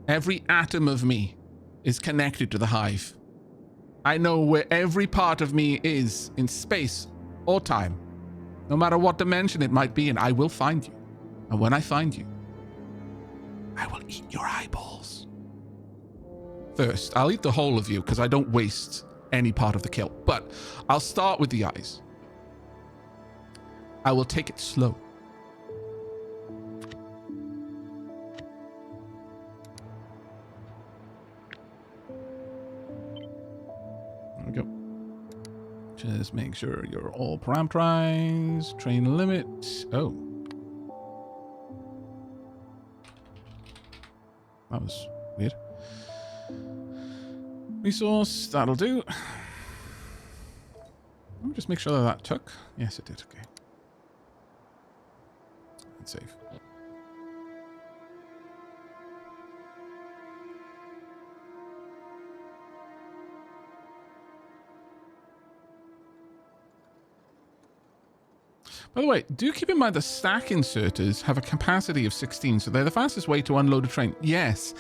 Every atom of me is connected to the hive. I know where every part of me is in space or time. No matter what dimension it might be in, I will find you. And when I find you, I will eat your eyeballs. First, I'll eat the whole of you because I don't waste any part of the kill. But I'll start with the eyes. I will take it slow. There we go. Just make sure you're all parameterized. Train limit. Oh. That was weird. Resource, that'll do. Let me just make sure that took. Yes, it did. Okay. And save. By the way, do keep in mind the stack inserters have a capacity of 16, so they're the fastest way to unload a train. Yes,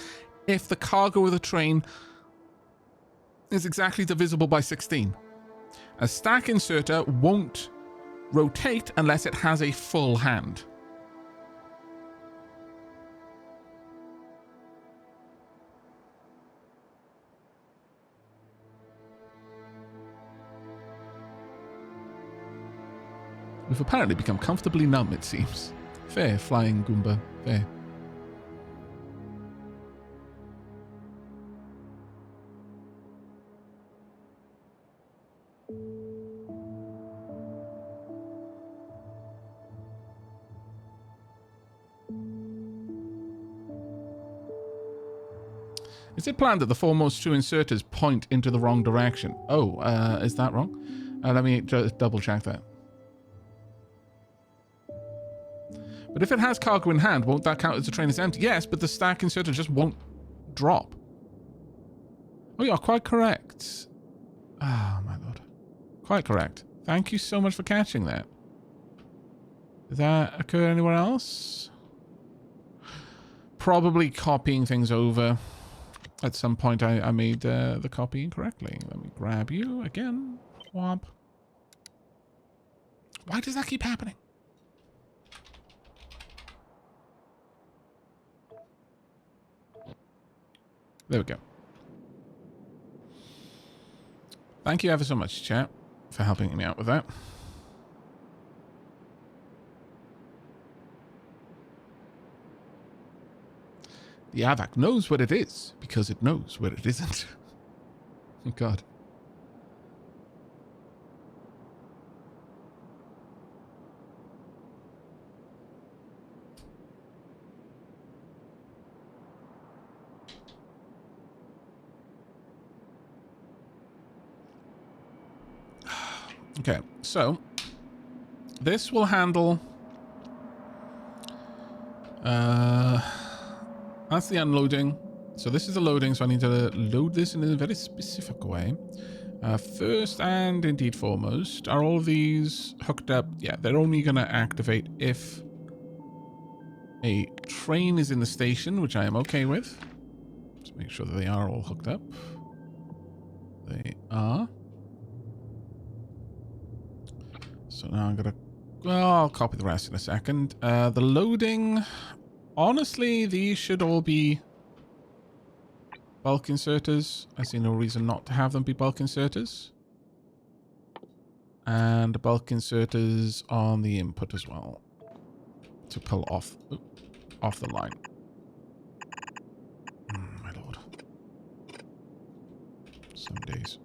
if the cargo of the train is exactly divisible by 16. A stack inserter won't rotate unless it has a full hand. We've apparently become comfortably numb, it seems. Fair, flying Goomba. Fair. Is it planned that the foremost two inserters point into the wrong direction? Oh, is that wrong? Let me just double check that. But if it has cargo in hand, won't that count as the train is empty? Yes, but the stack inserter just won't drop. Oh, you're quite correct. Ah, my lord. Quite correct. Thank you so much for catching that. Did that occur anywhere else? Probably copying things over. At some point, I made the copy incorrectly. Let me grab you again. Womp. Why does that keep happening? There we go. Thank you ever so much, chat, for helping me out with that. The Aavak knows what it is because it knows what it isn't. Oh, God. Okay, so this will handle... that's the unloading. So this is the loading, so I need to load this in a very specific way. First and indeed foremost, are all of these hooked up? Yeah, they're only going to activate if a train is in the station, which I am okay with. Just make sure that they are all hooked up. They are. So now I'm going to... Well, I'll copy the rest in a second. The loading... Honestly, these should all be bulk inserters. I see no reason not to have them be bulk inserters. And bulk inserters on the input as well. To pull off the line. My lord. Some days.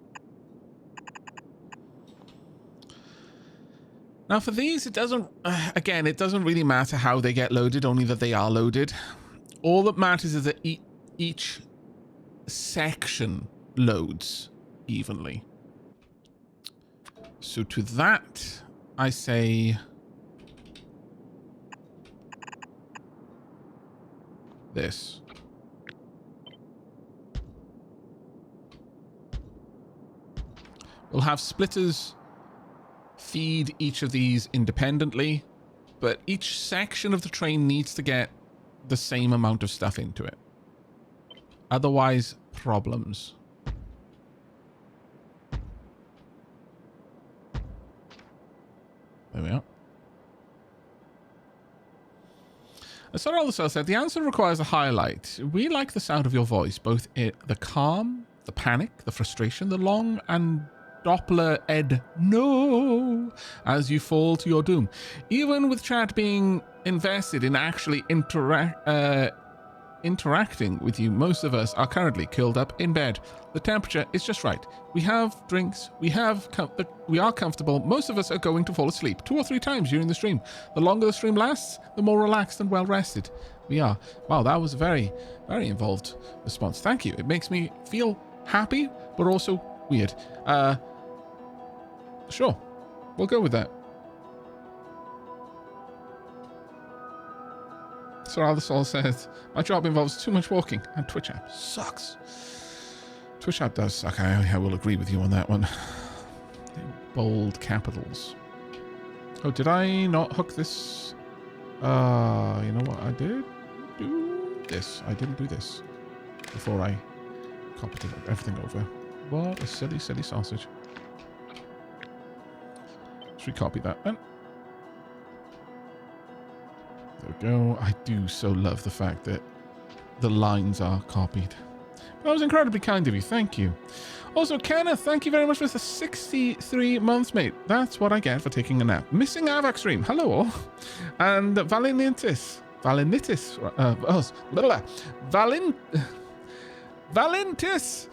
Now for these, it doesn't, again, it doesn't really matter how they get loaded, only that they are loaded. All that matters is that each section loads evenly. So to that, I say this. We'll have splitters feed each of these independently, but each section of the train needs to get the same amount of stuff into it. Otherwise, problems. There we are. As Sir Alderson said, the answer requires a highlight. We like the sound of your voice, both the calm, the panic, the frustration, the long and Doppler Ed no as you fall to your doom. Even with chat being invested in actually interacting with you, most of us are currently curled up in bed. The temperature is just right. We have drinks. We are comfortable. Most of us are going to fall asleep 2 or 3 times during the stream. The longer the stream lasts, the more relaxed and well rested we are. Wow, that was a very, very involved response. Thank you. It makes me feel happy, but also weird. Sure, we'll go with that. Sir Alderson says, my job involves too much walking, and Twitch app sucks. Twitch app does suck. I will agree with you on that one. Bold capitals. Oh, did I not hook this? You know what? I did do this. I didn't do this before I copied everything over. What a silly, silly sausage. Should we copy that then? There we go. I do so love the fact that the lines are copied. That was incredibly kind of you. Thank you. Also, Kenneth, thank you very much for the 63 months, mate. That's what I get for taking a nap. Missing Aavak stream. Hello all. And Valenitis. Valentis.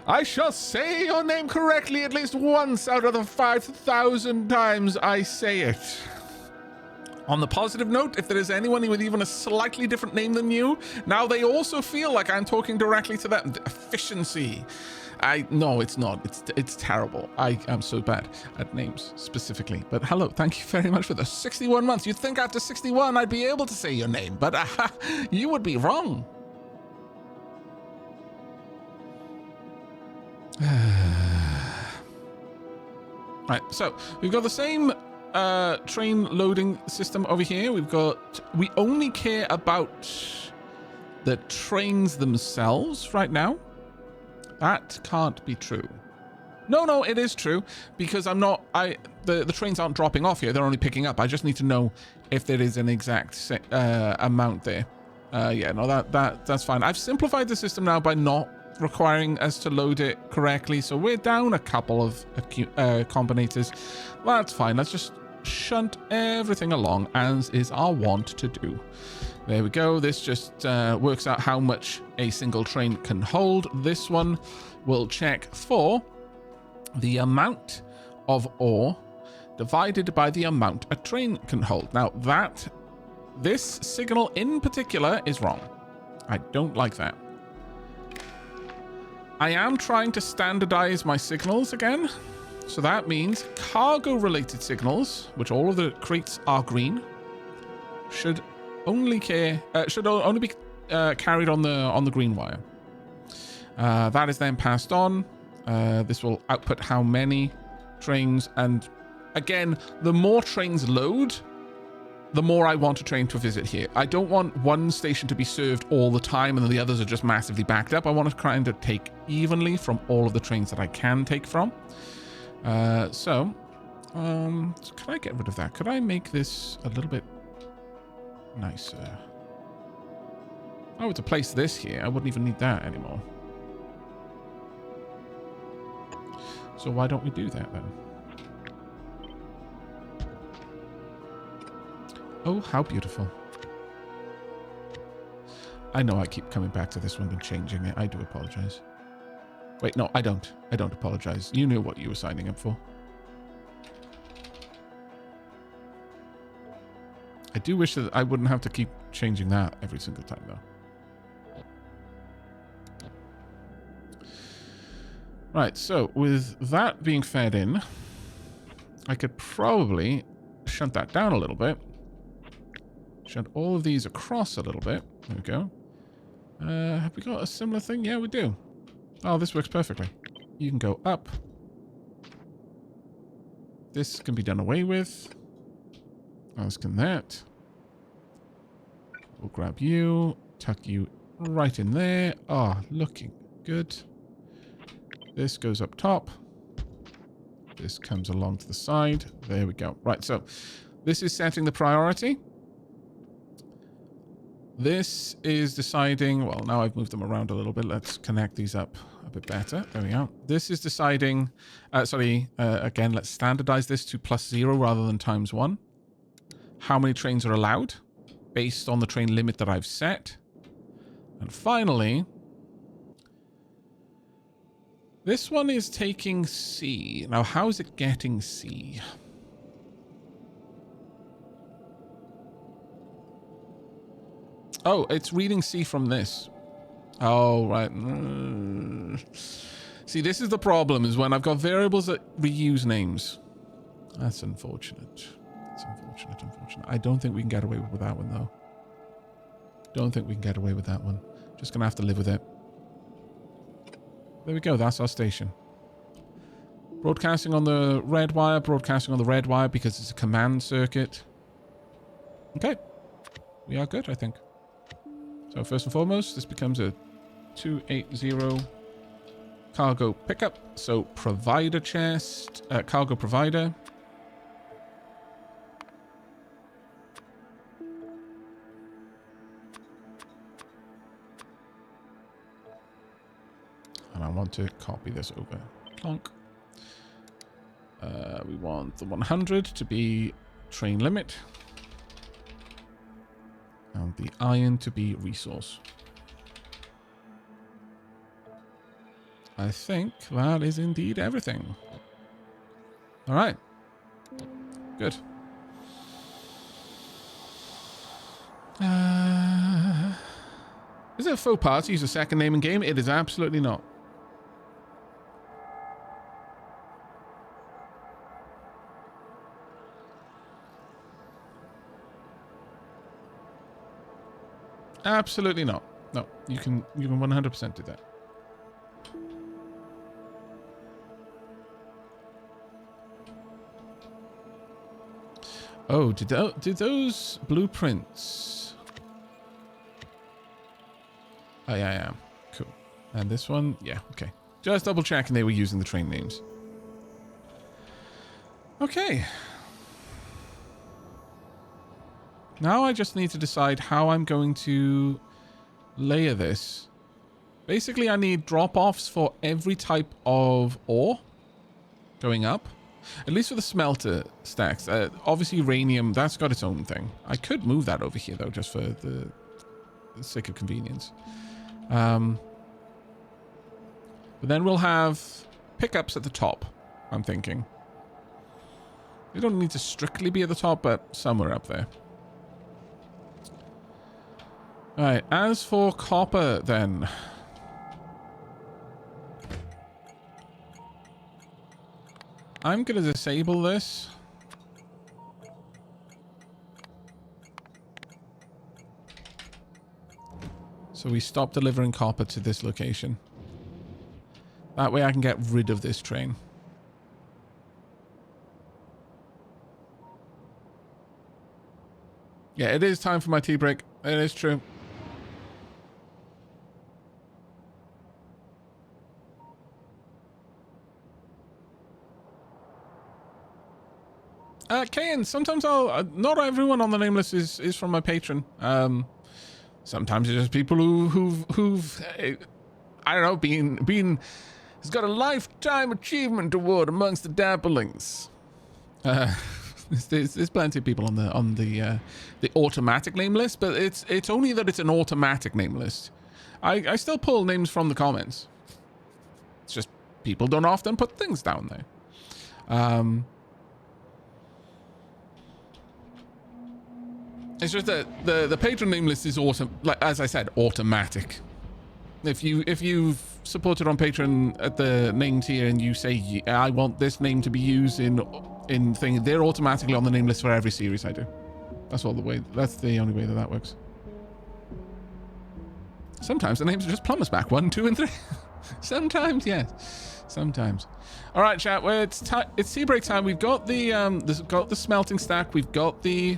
I shall say your name correctly at least once out of the 5,000 times I say it. On the positive note, if there is anyone with even a slightly different name than you, now they also feel like I'm talking directly to them. Efficiency. No, it's not. It's terrible. I am so bad at names specifically. But hello, thank you very much for the 61 months. You'd think after 61 I'd be able to say your name, but you would be wrong. Right, so we've got the same train loading system over here. We only care about the trains themselves right now. That can't be true. No, it is true, because the trains aren't dropping off here. They're only picking up. I just need to know if there is an exact amount there. Yeah, no, that's fine. I've simplified the system now by not requiring us to load it correctly, so we're down a couple of combinators. That's fine. Let's just shunt everything along as is our wont to do. There we go. This just works out how much a single train can hold. This one will check for the amount of ore divided by the amount a train can hold. Now this signal in particular is wrong. I don't like that. I am trying to standardize my signals again. So that means cargo-related signals, which all of the crates are green, should only be carried on the green wire. That is then passed on. This will output how many trains, and again, the more trains load, the more I want a train to visit here. I don't want one station to be served all the time and then the others are just massively backed up. I want to kind of take evenly from all of the trains that I can take from. So can I get rid of that? Could I make this a little bit nicer? Oh, to place this here, I wouldn't even need that anymore. So why don't we do that then? Oh, how beautiful. I know I keep coming back to this one and changing it. I do apologize. Wait, no, I don't. I don't apologize. You knew what you were signing up for. I do wish that I wouldn't have to keep changing that every single time, though. Right, so with that being fed in, I could probably shunt that down a little bit. Shunt all of these across a little bit. There we go. Have we got a similar thing? Yeah, we do. Oh, this works perfectly. You can go up. This can be done away with. As can that. We'll grab you, tuck you right in there. Ah, looking good. This goes up top. This comes along to the side. There we go. Right, so this is setting the priority. This is deciding, well, now I've moved them around a little bit. Let's connect these up a bit better. There we go. This is deciding, again, let's standardize this to +0 rather than -1. How many trains are allowed based on the train limit that I've set. And finally, this one is taking C. Now, how is it getting C? Oh, it's reading C from this. Oh, right. See, this is the problem, is when I've got variables that reuse names. That's unfortunate. That's unfortunate. I don't think we can get away with that one, though. Don't think we can get away with that one. Just gonna have to live with it. There we go. That's our station. Broadcasting on the red wire. Broadcasting on the red wire because it's a command circuit. Okay. We are good, I think. So first and foremost, this becomes a 280 cargo pickup. So provider chest, cargo provider. And I want to copy this over. Clonk. We want the 100 to be train limit. And the iron to be resource. I think that is indeed everything. All right. Good. Is it a faux pas to use a second name in game? It is absolutely not. Absolutely not. No, you can 100% do that. Oh, did those blueprints? Oh yeah, cool. And this one, yeah, okay. Just double checking they were using the train names. Okay. Now I just need to decide how I'm going to layer this. Basically, I need drop-offs for every type of ore going up. At least for the smelter stacks. Obviously, uranium, that's got its own thing. I could move that over here, though, just for the sake of convenience. But then we'll have pickups at the top, I'm thinking. They don't need to strictly be at the top, but somewhere up there. Alright, as for copper then. I'm going to disable this. So we stop delivering copper to this location. That way I can get rid of this train. Yeah, it is time for my tea break. It is true. Kayan, sometimes I'll... not everyone on the name list is from my patron. Sometimes it's just people who've I don't know, been has got a lifetime achievement award amongst the dabblings. There's plenty of people on the automatic name list, but it's only that it's an automatic name list. I still pull names from the comments. It's just people don't often put things down there. It's just that the patron name list is like as I said, automatic. If you've supported on Patreon at the name tier and you say I want this name to be used in thing, they're automatically on the name list for every series I do. That's that's the only way that works. Sometimes the names are just Plumber's Back 1, 2, and 3. Sometimes, yes. Sometimes. All right, chat. Well, it's tea break time. We've got the smelting stack. We've got the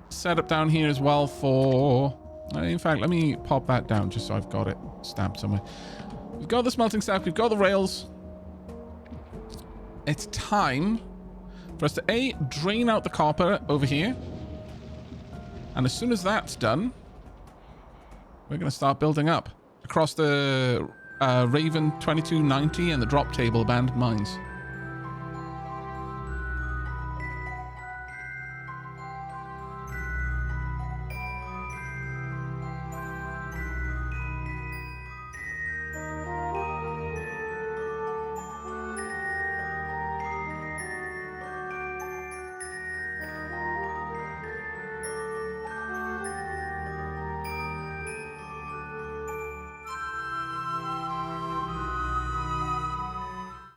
setup down here as well for... in fact, let me pop that down just so I've got it stamped somewhere. We've got the smelting stack. We've got the rails. It's time for us to drain out the copper over here. And as soon as that's done, we're going to start building up across the Raven 2290 and the drop table abandoned mines.